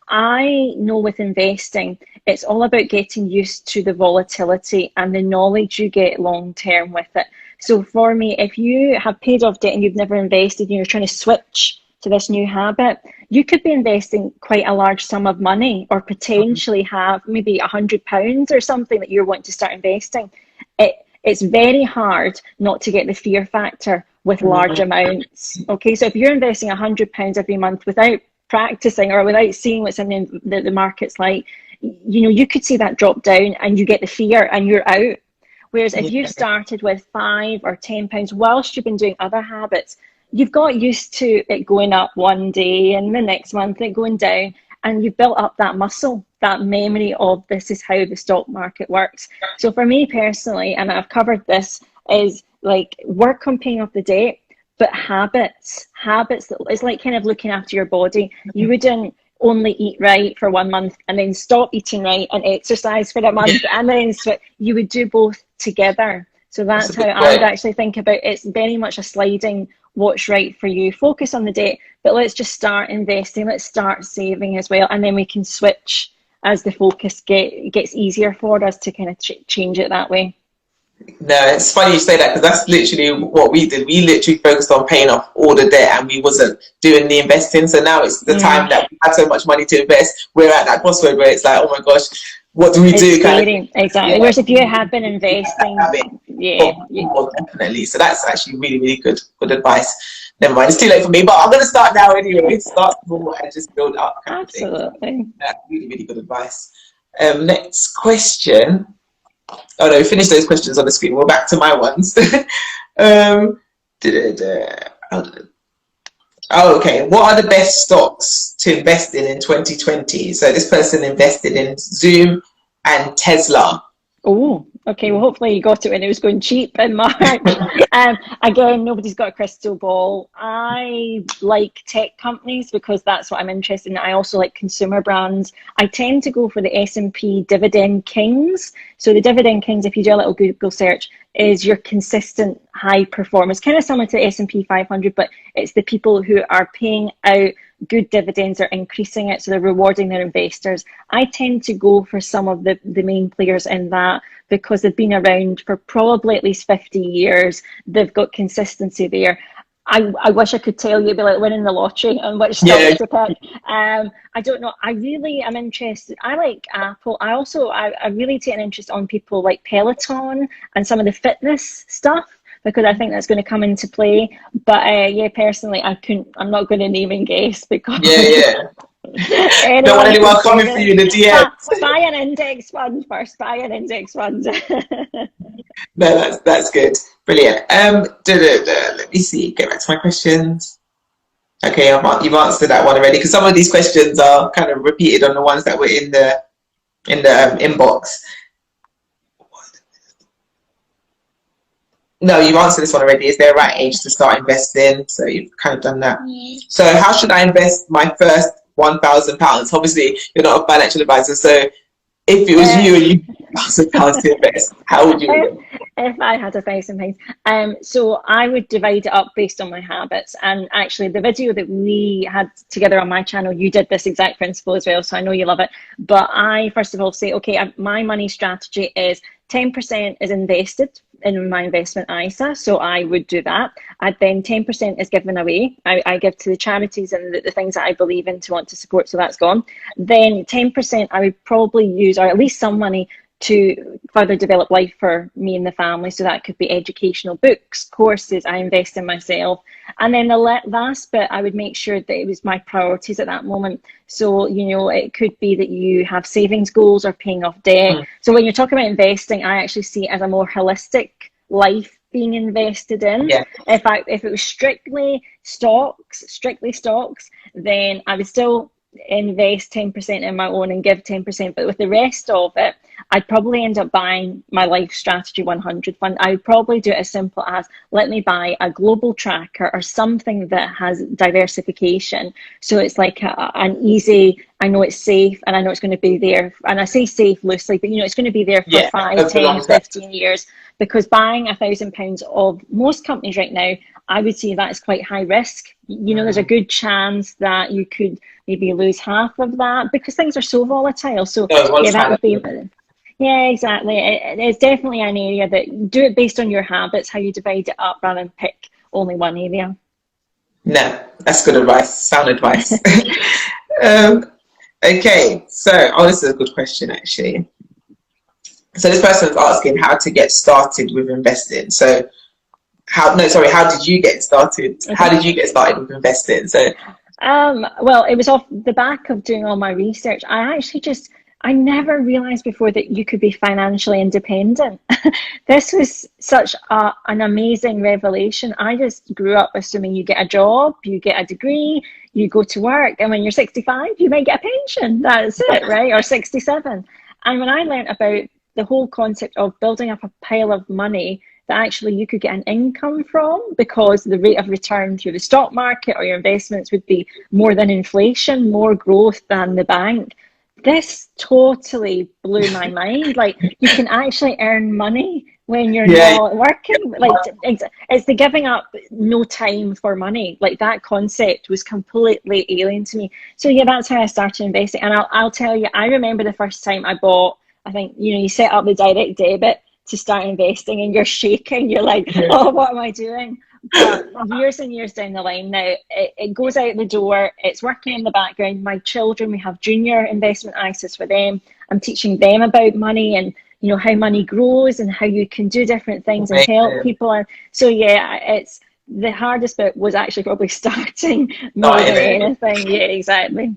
Speaker 2: I know with investing, it's all about getting used to the volatility and the knowledge you get long term with it. So for me, if you have paid off debt and you've never invested and you're trying to switch to this new habit, you could be investing quite a large sum of money, or potentially have maybe £100 or something that you're wanting to start investing. It's very hard not to get the fear factor with large amounts. Okay, so if you're investing £100 every month without practicing or without seeing what's in the markets like, you know, you could see that drop down and you get the fear and you're out. Whereas if you've started with £5 or £10 whilst you've been doing other habits, you've got used to it going up one day and the next month it going down, and you've built up that muscle, that memory of this is how the stock market works. So for me personally, and I've covered this, is like work on paying off the debt, but habits that is like kind of looking after your body. You wouldn't only eat right for 1 month and then stop eating right and exercise for a month and then you would do both together. So that's how I would actually think about it. It's very much a sliding what's right for you. Focus on the debt, but let's just start investing. Let's start saving as well, and then we can switch as the focus gets easier for us to kind of change it that way.
Speaker 1: No, it's funny you say that, because that's literally what we did. We literally focused on paying off all the debt and we wasn't doing the investing. So now it's the time that we had so much money to invest. We're at that crossroad where it's like, oh my gosh, what do we do?
Speaker 2: Scary. Exactly. Yeah. Whereas if you had been investing,
Speaker 1: definitely. So that's actually really, really good advice. Never mind, it's too late for me, but I'm going to start now anyway. Start small and just build up.
Speaker 2: Absolutely.
Speaker 1: That's really, really good advice. Next question. Oh no, we finished those questions on the screen. We're back to my ones. Okay. What are the best stocks to invest in 2020? So this person invested in Zoom and Tesla.
Speaker 2: Oh, okay. Well, hopefully you got it when it was going cheap in March. Again, nobody's got a crystal ball. I like tech companies because that's what I'm interested in. I also like consumer brands. I tend to go for the S&P Dividend Kings. So the Dividend Kings, if you do a little Google search, is your consistent high performance, kind of similar to the S&P 500, but it's the people who are paying out good dividends, are increasing it, so they're rewarding their investors. I tend to go for some of the main players in that because they've been around for probably at least 50 years. They've got consistency there. I wish I could tell you, it'd be like winning the lottery and which stocks to pick. I don't know. I really am interested. I like Apple. I really take an interest on people like Peloton and some of the fitness stuff, because I think that's going to come into play. But personally, I'm not going to name and guess because
Speaker 1: Don't want anyone coming for you in the DM.
Speaker 2: Buy an index fund first. Buy an index fund.
Speaker 1: No, that's good. Brilliant. Let me see. Get back to my questions. Okay, you've answered that one already, because some of these questions are kind of repeated on the ones that were in the inbox. No, you've answered this one already. Is there a right age to start investing? So you've kind of done that. So how should I invest my first £1,000? Obviously, you're not a financial advisor, so if it was you and you £1,000 to invest, how would you?
Speaker 2: If I had £1,000, so I would divide it up based on my habits. And actually, the video that we had together on my channel, you did this exact principle as well. So I know you love it. But I first of all say, okay, my money strategy is 10% is invested in my investment ISA, so I would do that. And then 10% is given away. I give to the charities and the things that I believe in to want to support, so that's gone. Then 10% I would probably use, or at least some money, to further develop life for me and the family. So that could be educational books, courses, I invest in myself. And then the last bit, I would make sure that it was my priorities at that moment. So, you know, it could be that you have savings goals or paying off debt. So when you're talking about investing, I actually see it as a more holistic life being invested in. If it was strictly stocks, then I would still invest 10% in my own and give 10%, but with the rest of it, I'd probably end up buying my Life Strategy 100 fund. I would probably do it as simple as, let me buy a global tracker or something that has diversification. So it's like an easy, I know it's safe and I know it's going to be there. And I say safe loosely, but you know, it's going to be there for 5, 10, 15 years. Because buying £1,000 of most companies right now, I would say that is quite high risk. You know, there's a good chance that you could maybe lose half of that because things are so volatile. So that would be, exactly. It's definitely an area that do it based on your habits, how you divide it up rather than pick only one area.
Speaker 1: No, that's good advice. Sound advice. Okay, so this is a good question actually. So this person's asking how to get started with investing. So how did you get started? Okay. How did you get started with investing? So
Speaker 2: well, it was off the back of doing all my research. I never realized before that you could be financially independent. This was such an amazing revelation. I just grew up assuming you get a job, you get a degree, you go to work, and when you're 65, you might get a pension. That's it, right? Or 67. And when I learned about the whole concept of building up a pile of money that actually you could get an income from, because the rate of return through the stock market or your investments would be more than inflation, more growth than the bank. This totally blew my mind. Like, you can actually earn money when you're not working. Like, it's the giving up no time for money. Like, that concept was completely alien to me. So yeah, that's how I started investing. And I'll tell you, I remember the first time I bought, I think, you know, you set up the direct debit to start investing and you're shaking. You're like, oh, what am I doing? But years and years down the line now, it goes out the door. It's working in the background. My children, we have junior investment ISAs for them. I'm teaching them about money and, you know, how money grows and how you can do different things and help people. And so, yeah, it's the hardest bit was actually probably starting more than anything. Yeah, exactly.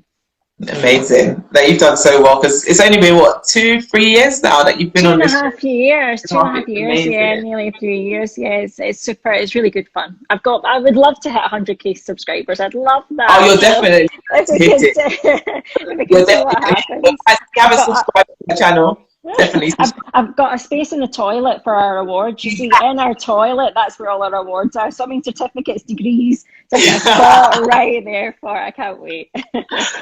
Speaker 1: Amazing that you've done so well, because it's only been what, 2-3 years now that you've been on this.
Speaker 2: 2.5 years, 2.5 years, yeah, nearly 3 years. Yeah, it's super. It's really good fun. I would love to hit 100k subscribers. I'd love that.
Speaker 1: Oh, you're definitely hit it. You're definitely. Have a subscribe to my channel. Definitely.
Speaker 2: I've got a space in the toilet for our awards. You see, in our toilet, that's where all our awards are. So I mean, certificates, degrees, just a spot right there for it. I can't wait.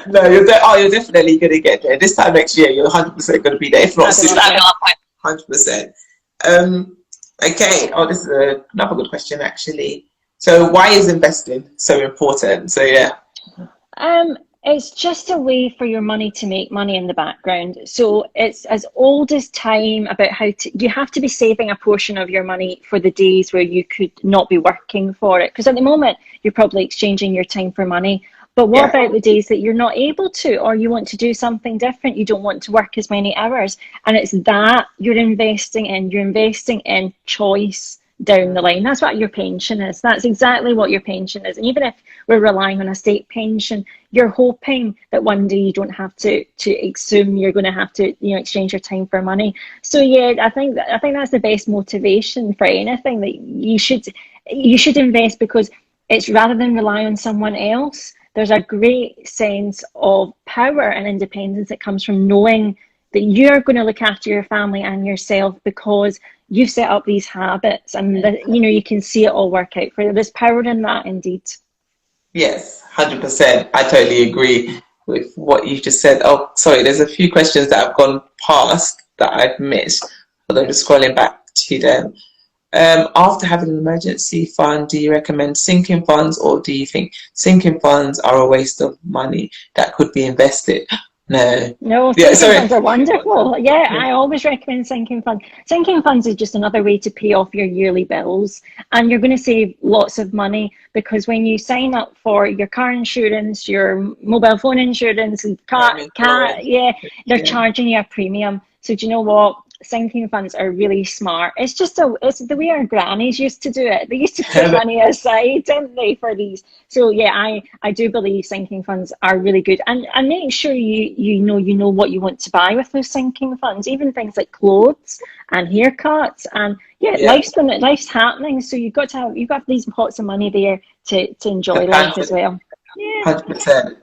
Speaker 1: No, you're definitely going to get there. This time next year, you're 100% going to be there. If not, 100%. Okay. Oh, this is another good question, actually. So why is investing so important? So yeah.
Speaker 2: It's just a way for your money to make money in the background. So it's as old as time about how you have to be saving a portion of your money for the days where you could not be working for it. Because at the moment, you're probably exchanging your time for money. But what about the days that you're not able to, or you want to do something different? You don't want to work as many hours. And it's that you're investing in. You're investing in choice, down the line. That's what your pension is. That's exactly what your pension is. And even if we're relying on a state pension, you're hoping that one day you don't have to assume you're going to have to, you know, exchange your time for money. So yeah, I think that's the best motivation for anything, that you should invest, because it's rather than rely on someone else. There's a great sense of power and independence that comes from knowing that you're going to look after your family and yourself because you've set up these habits, and that, you know, you can see it all work out for you. There's power in that, indeed.
Speaker 1: Yes, 100%. I totally agree with what you just said. Oh, sorry, there's a few questions that have gone past that I've missed. Although just scrolling back to them. After having an emergency fund, do you recommend sinking funds, or do you think sinking funds are a waste of money that could be invested?
Speaker 2: No, sinking funds are wonderful. Yeah, I always recommend sinking funds. Sinking funds is just another way to pay off your yearly bills, and you're going to save lots of money, because when you sign up for your car insurance, your mobile phone insurance, and they're charging you a premium. So do you know what? Sinking funds are really smart. It's the way our grannies used to do it. They used to put money aside, didn't they, for these? So yeah, I do believe sinking funds are really good, and make sure you know what you want to buy with those sinking funds. Even things like clothes and haircuts, and life's happening. So you've got to have these pots of money there to enjoy life as well. Yeah,
Speaker 1: 100%.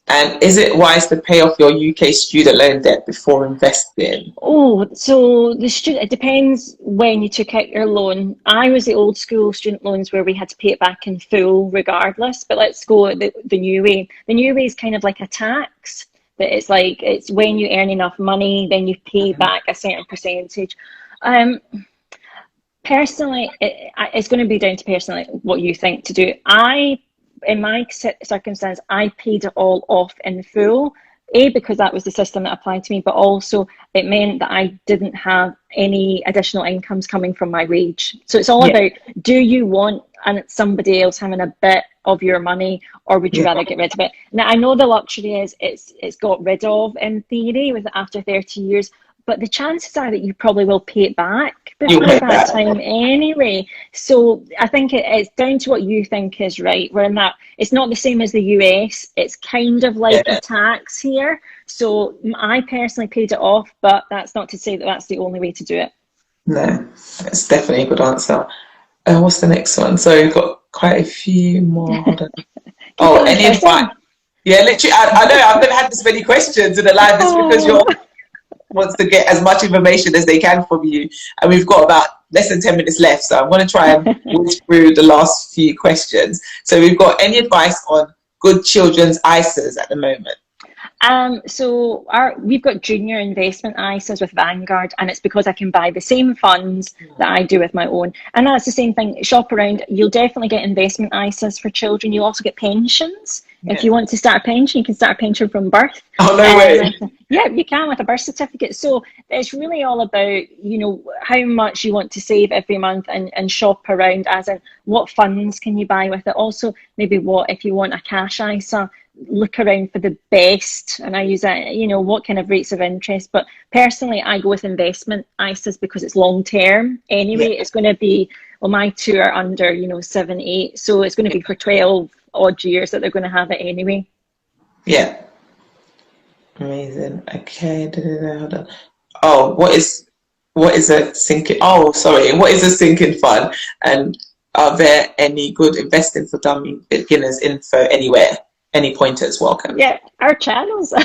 Speaker 1: And is it wise to pay off your UK student loan debt before investing?
Speaker 2: Oh, so it depends when you took out your loan. I was the old school student loans where we had to pay it back in full regardless, but let's go the new way. The new way is kind of like a tax, that it's when you earn enough money, then you pay back a certain percentage. Personally, it's going to be down to personally what you think to do. In my circumstance, I paid it all off in full. Because that was the system that applied to me, but also it meant that I didn't have any additional incomes coming from my wage. So it's all about, do you want somebody else having a bit of your money, or would you rather get rid of it? Now, I know the luxury is it's got rid of in theory after 30 years, but the chances are that you probably will pay it back before that time anyway. So I think it's down to what you think is right. We're in that. It's not the same as the US. It's kind of like a tax here. So I personally paid it off, but that's not to say that that's the only way to do it.
Speaker 1: No, that's definitely a good answer. What's the next one? So we've got quite a few more. Any advice? Yeah, literally. I know I've never had this many questions in a live. It's because you're wants to get as much information as they can from you, and we've got about less than 10 minutes left, so I'm going to try and whiz through the last few questions. So we've got any advice on good children's ISAs at the moment?
Speaker 2: So we've got junior investment ISAs with Vanguard, and it's because I can buy the same funds that I do with my own. And that's the same thing. Shop around. You'll definitely get investment ISAs for children. You'll also get pensions. If you want to start a pension, you can start a pension from birth.
Speaker 1: Oh, no way.
Speaker 2: Yeah, you can with a birth certificate. So it's really all about, how much you want to save every month and shop around, as in what funds can you buy with it. Also, maybe if you want a cash ISA, look around for the best, and I use that, what kind of rates of interest. But personally, I go with investment ISAs because it's long term anyway. It's going to be, my two are under 7, 8, so it's going to be for 12 odd years that they're going to have it anyway.
Speaker 1: Amazing. Okay. Hold on. What is a sinking? What is a sinking fund? And are there any good investing for dummy beginners info anywhere? Any pointers? Welcome.
Speaker 2: Yeah, our channels. So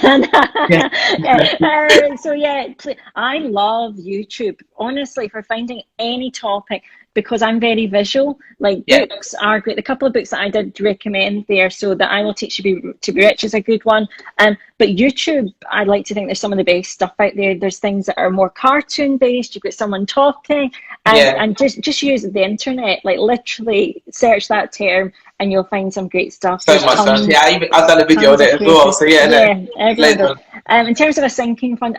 Speaker 2: I love YouTube, honestly, for finding any topic, because I'm very visual. Books are great. The couple of books that I did recommend there, so that I Will Teach You to Be Rich is a good one. But YouTube, I like to think there's some of the best stuff out there. There's things that are more cartoon based. You've got someone talking, and just use the internet. Literally search that term, and you'll find some great stuff.
Speaker 1: So much fun. Yeah, I've done a video on it as well. So
Speaker 2: in terms of a sinking fund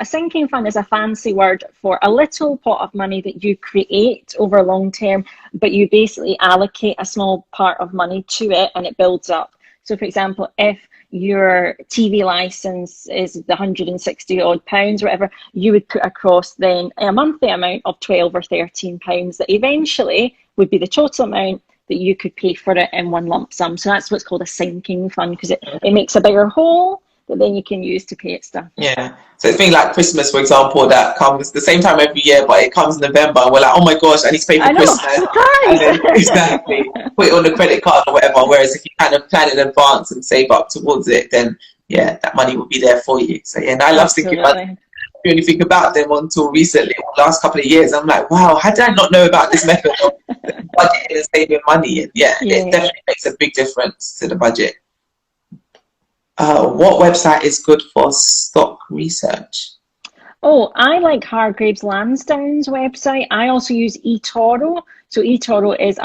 Speaker 2: is a fancy word for a little pot of money that you create over long term, but you basically allocate a small part of money to it, and it builds up. So for example, if your TV license is the 160 odd pounds, whatever, you would put across then a monthly amount of 12 or 13 pounds that eventually would be the total amount that you could pay for it in one lump sum. So that's what's called a sinking fund, because it makes a bigger hole that then you can use to pay it stuff.
Speaker 1: Yeah. So it's things like Christmas, for example, that comes the same time every year, but it comes in November. And we're like, oh my gosh, I need to pay for Christmas. And then, exactly. Put it on the credit card or whatever. Whereas if you kind of plan in advance and save up towards it, then yeah, that money will be there for you. So yeah, and I love thinking about it. I don't really think about them until recently, the last couple of years. I'm like, wow, how did I not know about this method of budgeting and saving money? And yeah, it definitely makes a big difference to the budget. What website is good for stock research?
Speaker 2: Oh, I like Hargreaves Lansdown's website. I also use eToro. So eToro is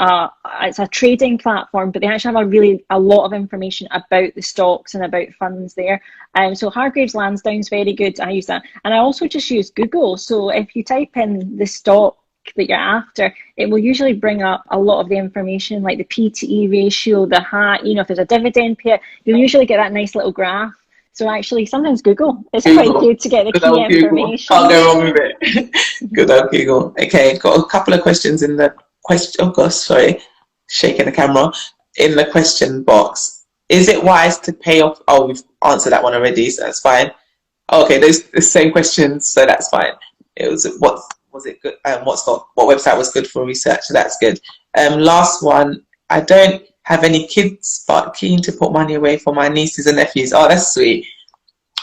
Speaker 2: it's a trading platform, but they actually have a lot of information about the stocks and about funds there. So Hargreaves Lansdown's very good. I use that. And I also just use Google. So if you type in the stock that you're after, it will usually bring up a lot of the information, like the P/E ratio, the if there's a dividend payout, you'll usually get that nice little graph. So actually, sometimes Google is quite good to get the key information.
Speaker 1: Can't go wrong with it. Good old Google. Okay, got a couple of questions in the question. Oh gosh, sorry, shaking the camera. In the question box, is it wise to pay off? Oh, we've answered that one already, so that's fine. Okay, those the same questions, so that's fine. It was what was it good? What website was good for research? So that's good. Last one. I don't have any kids, but keen to put money away for my nieces and nephews. Oh, that's sweet.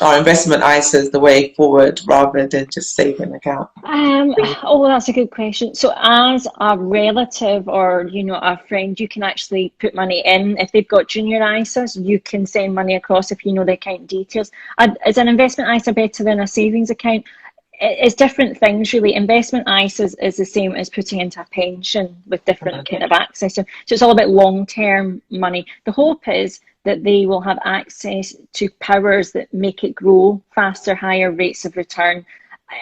Speaker 1: Are investment ISAs the way forward rather than just saving account?
Speaker 2: That's a good question. So as a relative or, a friend, you can actually put money in. If they've got junior ISAs, you can send money across if you know the account details. Is an investment ISA better than a savings account? It's different things, really. Investment ISAs is the same as putting into a pension with different kind of access. So it's all about long-term money. The hope is that they will have access to powers that make it grow faster, higher rates of return.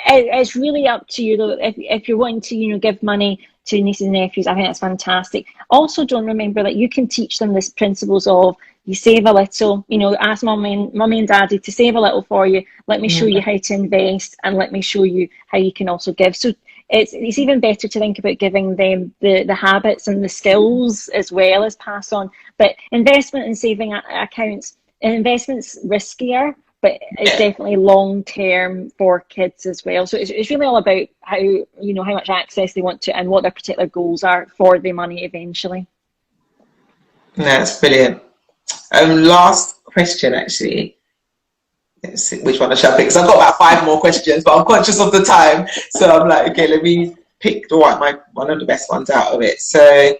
Speaker 2: It's really up to you, though. If you're wanting to, give money to nieces and nephews, I think that's fantastic. Also, don't remember that you can teach them these principles of you save a little, ask mummy and daddy to save a little for you. Let me show you how to invest, and let me show you how you can also give. So it's even better to think about giving them the habits and the skills as well as pass on. But investment and saving accounts, investment's riskier, but it's definitely long term for kids as well. So it's really all about how much access they want to and what their particular goals are for the money eventually.
Speaker 1: That's brilliant. Last question, actually. Let's see which one I shall pick, because I've got about 5 more questions, but I'm conscious of the time. So I'm like, okay, let me pick one of the best ones out of it. So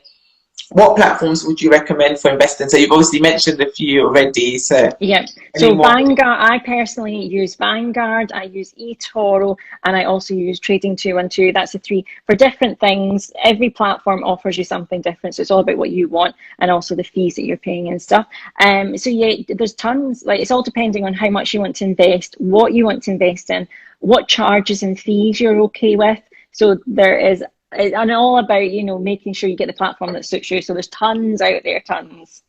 Speaker 1: what platforms would you recommend for investing? So you've obviously mentioned a few already. So
Speaker 2: Vanguard, I personally use Vanguard, I use eToro, and I also use Trading 212. That's the 3 for different things. Every platform offers you something different, so it's all about what you want and also the fees that you're paying and stuff. There's tons. Like, it's all depending on how much you want to invest, what you want to invest in, what charges and fees you're okay with. So there is. And all about, making sure you get the platform that suits you. So there's tons out there, tons.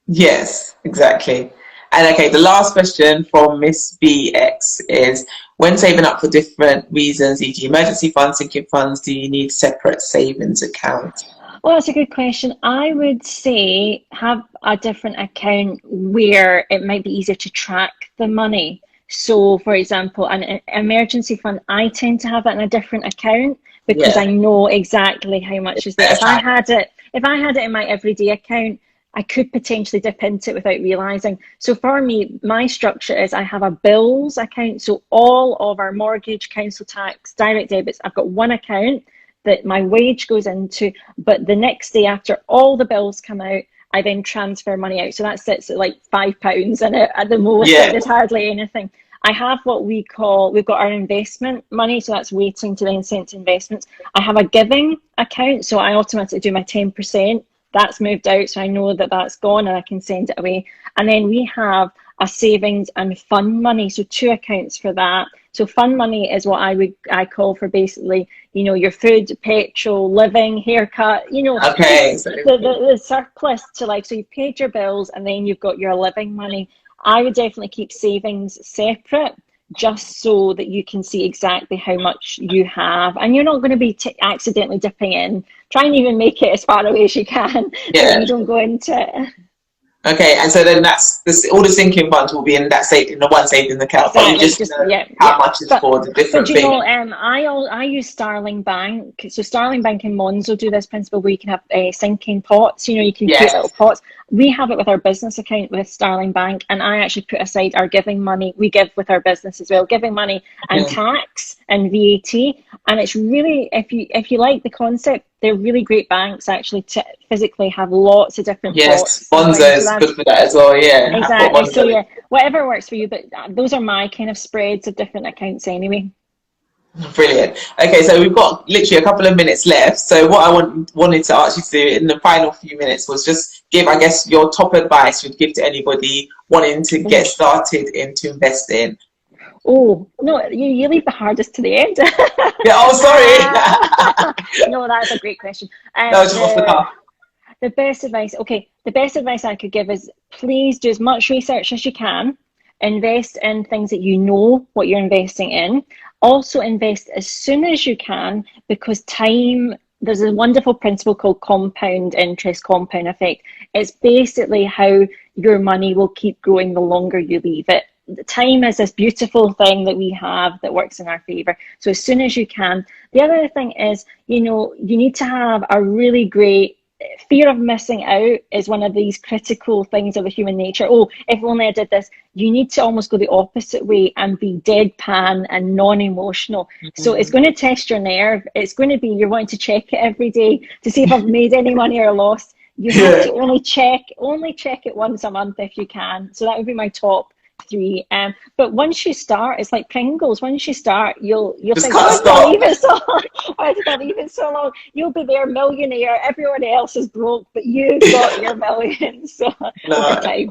Speaker 1: Yes, exactly. And okay, the last question from Miss BX is, when saving up for different reasons, e.g. emergency funds, sinking funds, do you need separate savings accounts?
Speaker 2: Well, that's a good question. I would say have a different account where it might be easier to track the money. So, for example, an emergency fund, I tend to have that in a different account, because I know exactly how much is there. If I had it in my everyday account, I could potentially dip into it without realizing. So for me, my structure is I have a bills account. So all of our mortgage, council tax, direct debits, I've got one account that my wage goes into, but the next day after all the bills come out, I then transfer money out. So that sits at like £5 in it at the most. There's hardly anything. I have what we've got our investment money, so that's waiting to then send to investments. I have a giving account, so I automatically do my 10% that's moved out, so I know that that's gone and I can send it away. And then we have a savings and fun money, so 2 accounts for that. So fun money is what I call for basically, you know, your food, petrol, living, haircut, you know,
Speaker 1: okay,
Speaker 2: the surplus to, like, so you've paid your bills and then you've got your living money. I would definitely keep savings separate, just so that you can see exactly how much you have, and you're not going to be accidentally dipping in. Try and even make it as far away as you can, so you don't go into it.
Speaker 1: Okay, and so then all the sinking funds will be in the one savings account.
Speaker 2: Exactly.
Speaker 1: But you just know how much is for the different things.
Speaker 2: But you know, I use Starling Bank. So Starling Bank and Monzo do this principle where you can have sinking pots. You know, you can create little pots. We have it with our business account with Starling Bank, and I actually put aside our giving money. We give with our business as well, giving money and tax and VAT. And it's really, if you like the concept, they're really great banks actually to physically have lots of different pots.
Speaker 1: Monzo is good for that as well, yeah.
Speaker 2: Exactly. So yeah, whatever works for you, but those are my kind of spreads of different accounts anyway.
Speaker 1: Brilliant. Okay, so we've got literally a couple of minutes left. So what I wanted to ask you to do in the final few minutes was just give, I guess, your top advice you'd give to anybody wanting to get started into investing.
Speaker 2: Oh, no, you leave the hardest to the end.
Speaker 1: Yeah, oh, sorry.
Speaker 2: No, that's a great question.
Speaker 1: That was just off the cuff.
Speaker 2: The best advice I could give is please do as much research as you can. Invest in things that you know what you're investing in. Also invest as soon as you can, because time, there's a wonderful principle called compound interest, compound effect. It's basically how your money will keep growing the longer you leave it. Time is this beautiful thing that we have that works in our favor. So as soon as you can. The other thing is, you know, you need to have a really great fear of missing out is one of these critical things of the human nature. Oh, if only I did this. You need to almost go the opposite way and be deadpan and non-emotional. So it's going to test your nerve. It's going to be, you're wanting to check it every day to see if I've made any money or lost. You have to only check it once a month if you can. So that would be my top 3. But once you start, it's like Pringles. Once you start, you'll think, I'll leave it so long. Why did I leave it so long? You'll be there, millionaire. Everyone else is broke, but you got your millions. So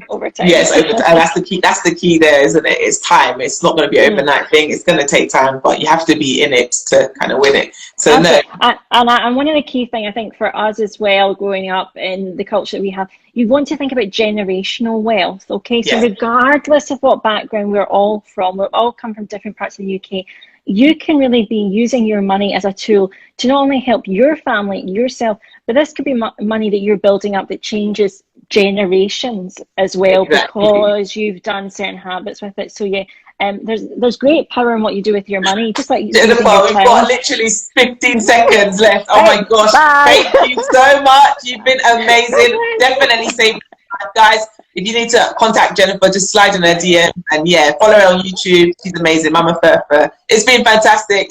Speaker 2: over time.
Speaker 1: Yes, over time. That's the key. That's the key there, isn't it? It's time. It's not going to be an overnight thing. It's going to take time, but you have to be in it to kind of win it. So
Speaker 2: and one of the key thing I think for us as well, growing up in the culture that we have, you want to think about generational wealth. Okay, so regardless of what background we're all from, we all come from different parts of the UK. You can really be using your money as a tool to not only help your family, yourself, but this could be money that you're building up that changes generations as well, because you've done certain habits with it. So yeah, there's great power in what you do with your money. Just like
Speaker 1: Jennifer, we've got literally 15 seconds left. Oh my gosh! Bye. Thank you so much. You've been amazing. Definitely save guys. If you need to contact Jennifer, just slide in her DM and follow her on YouTube. She's amazing, Mamafurfur. It's been fantastic.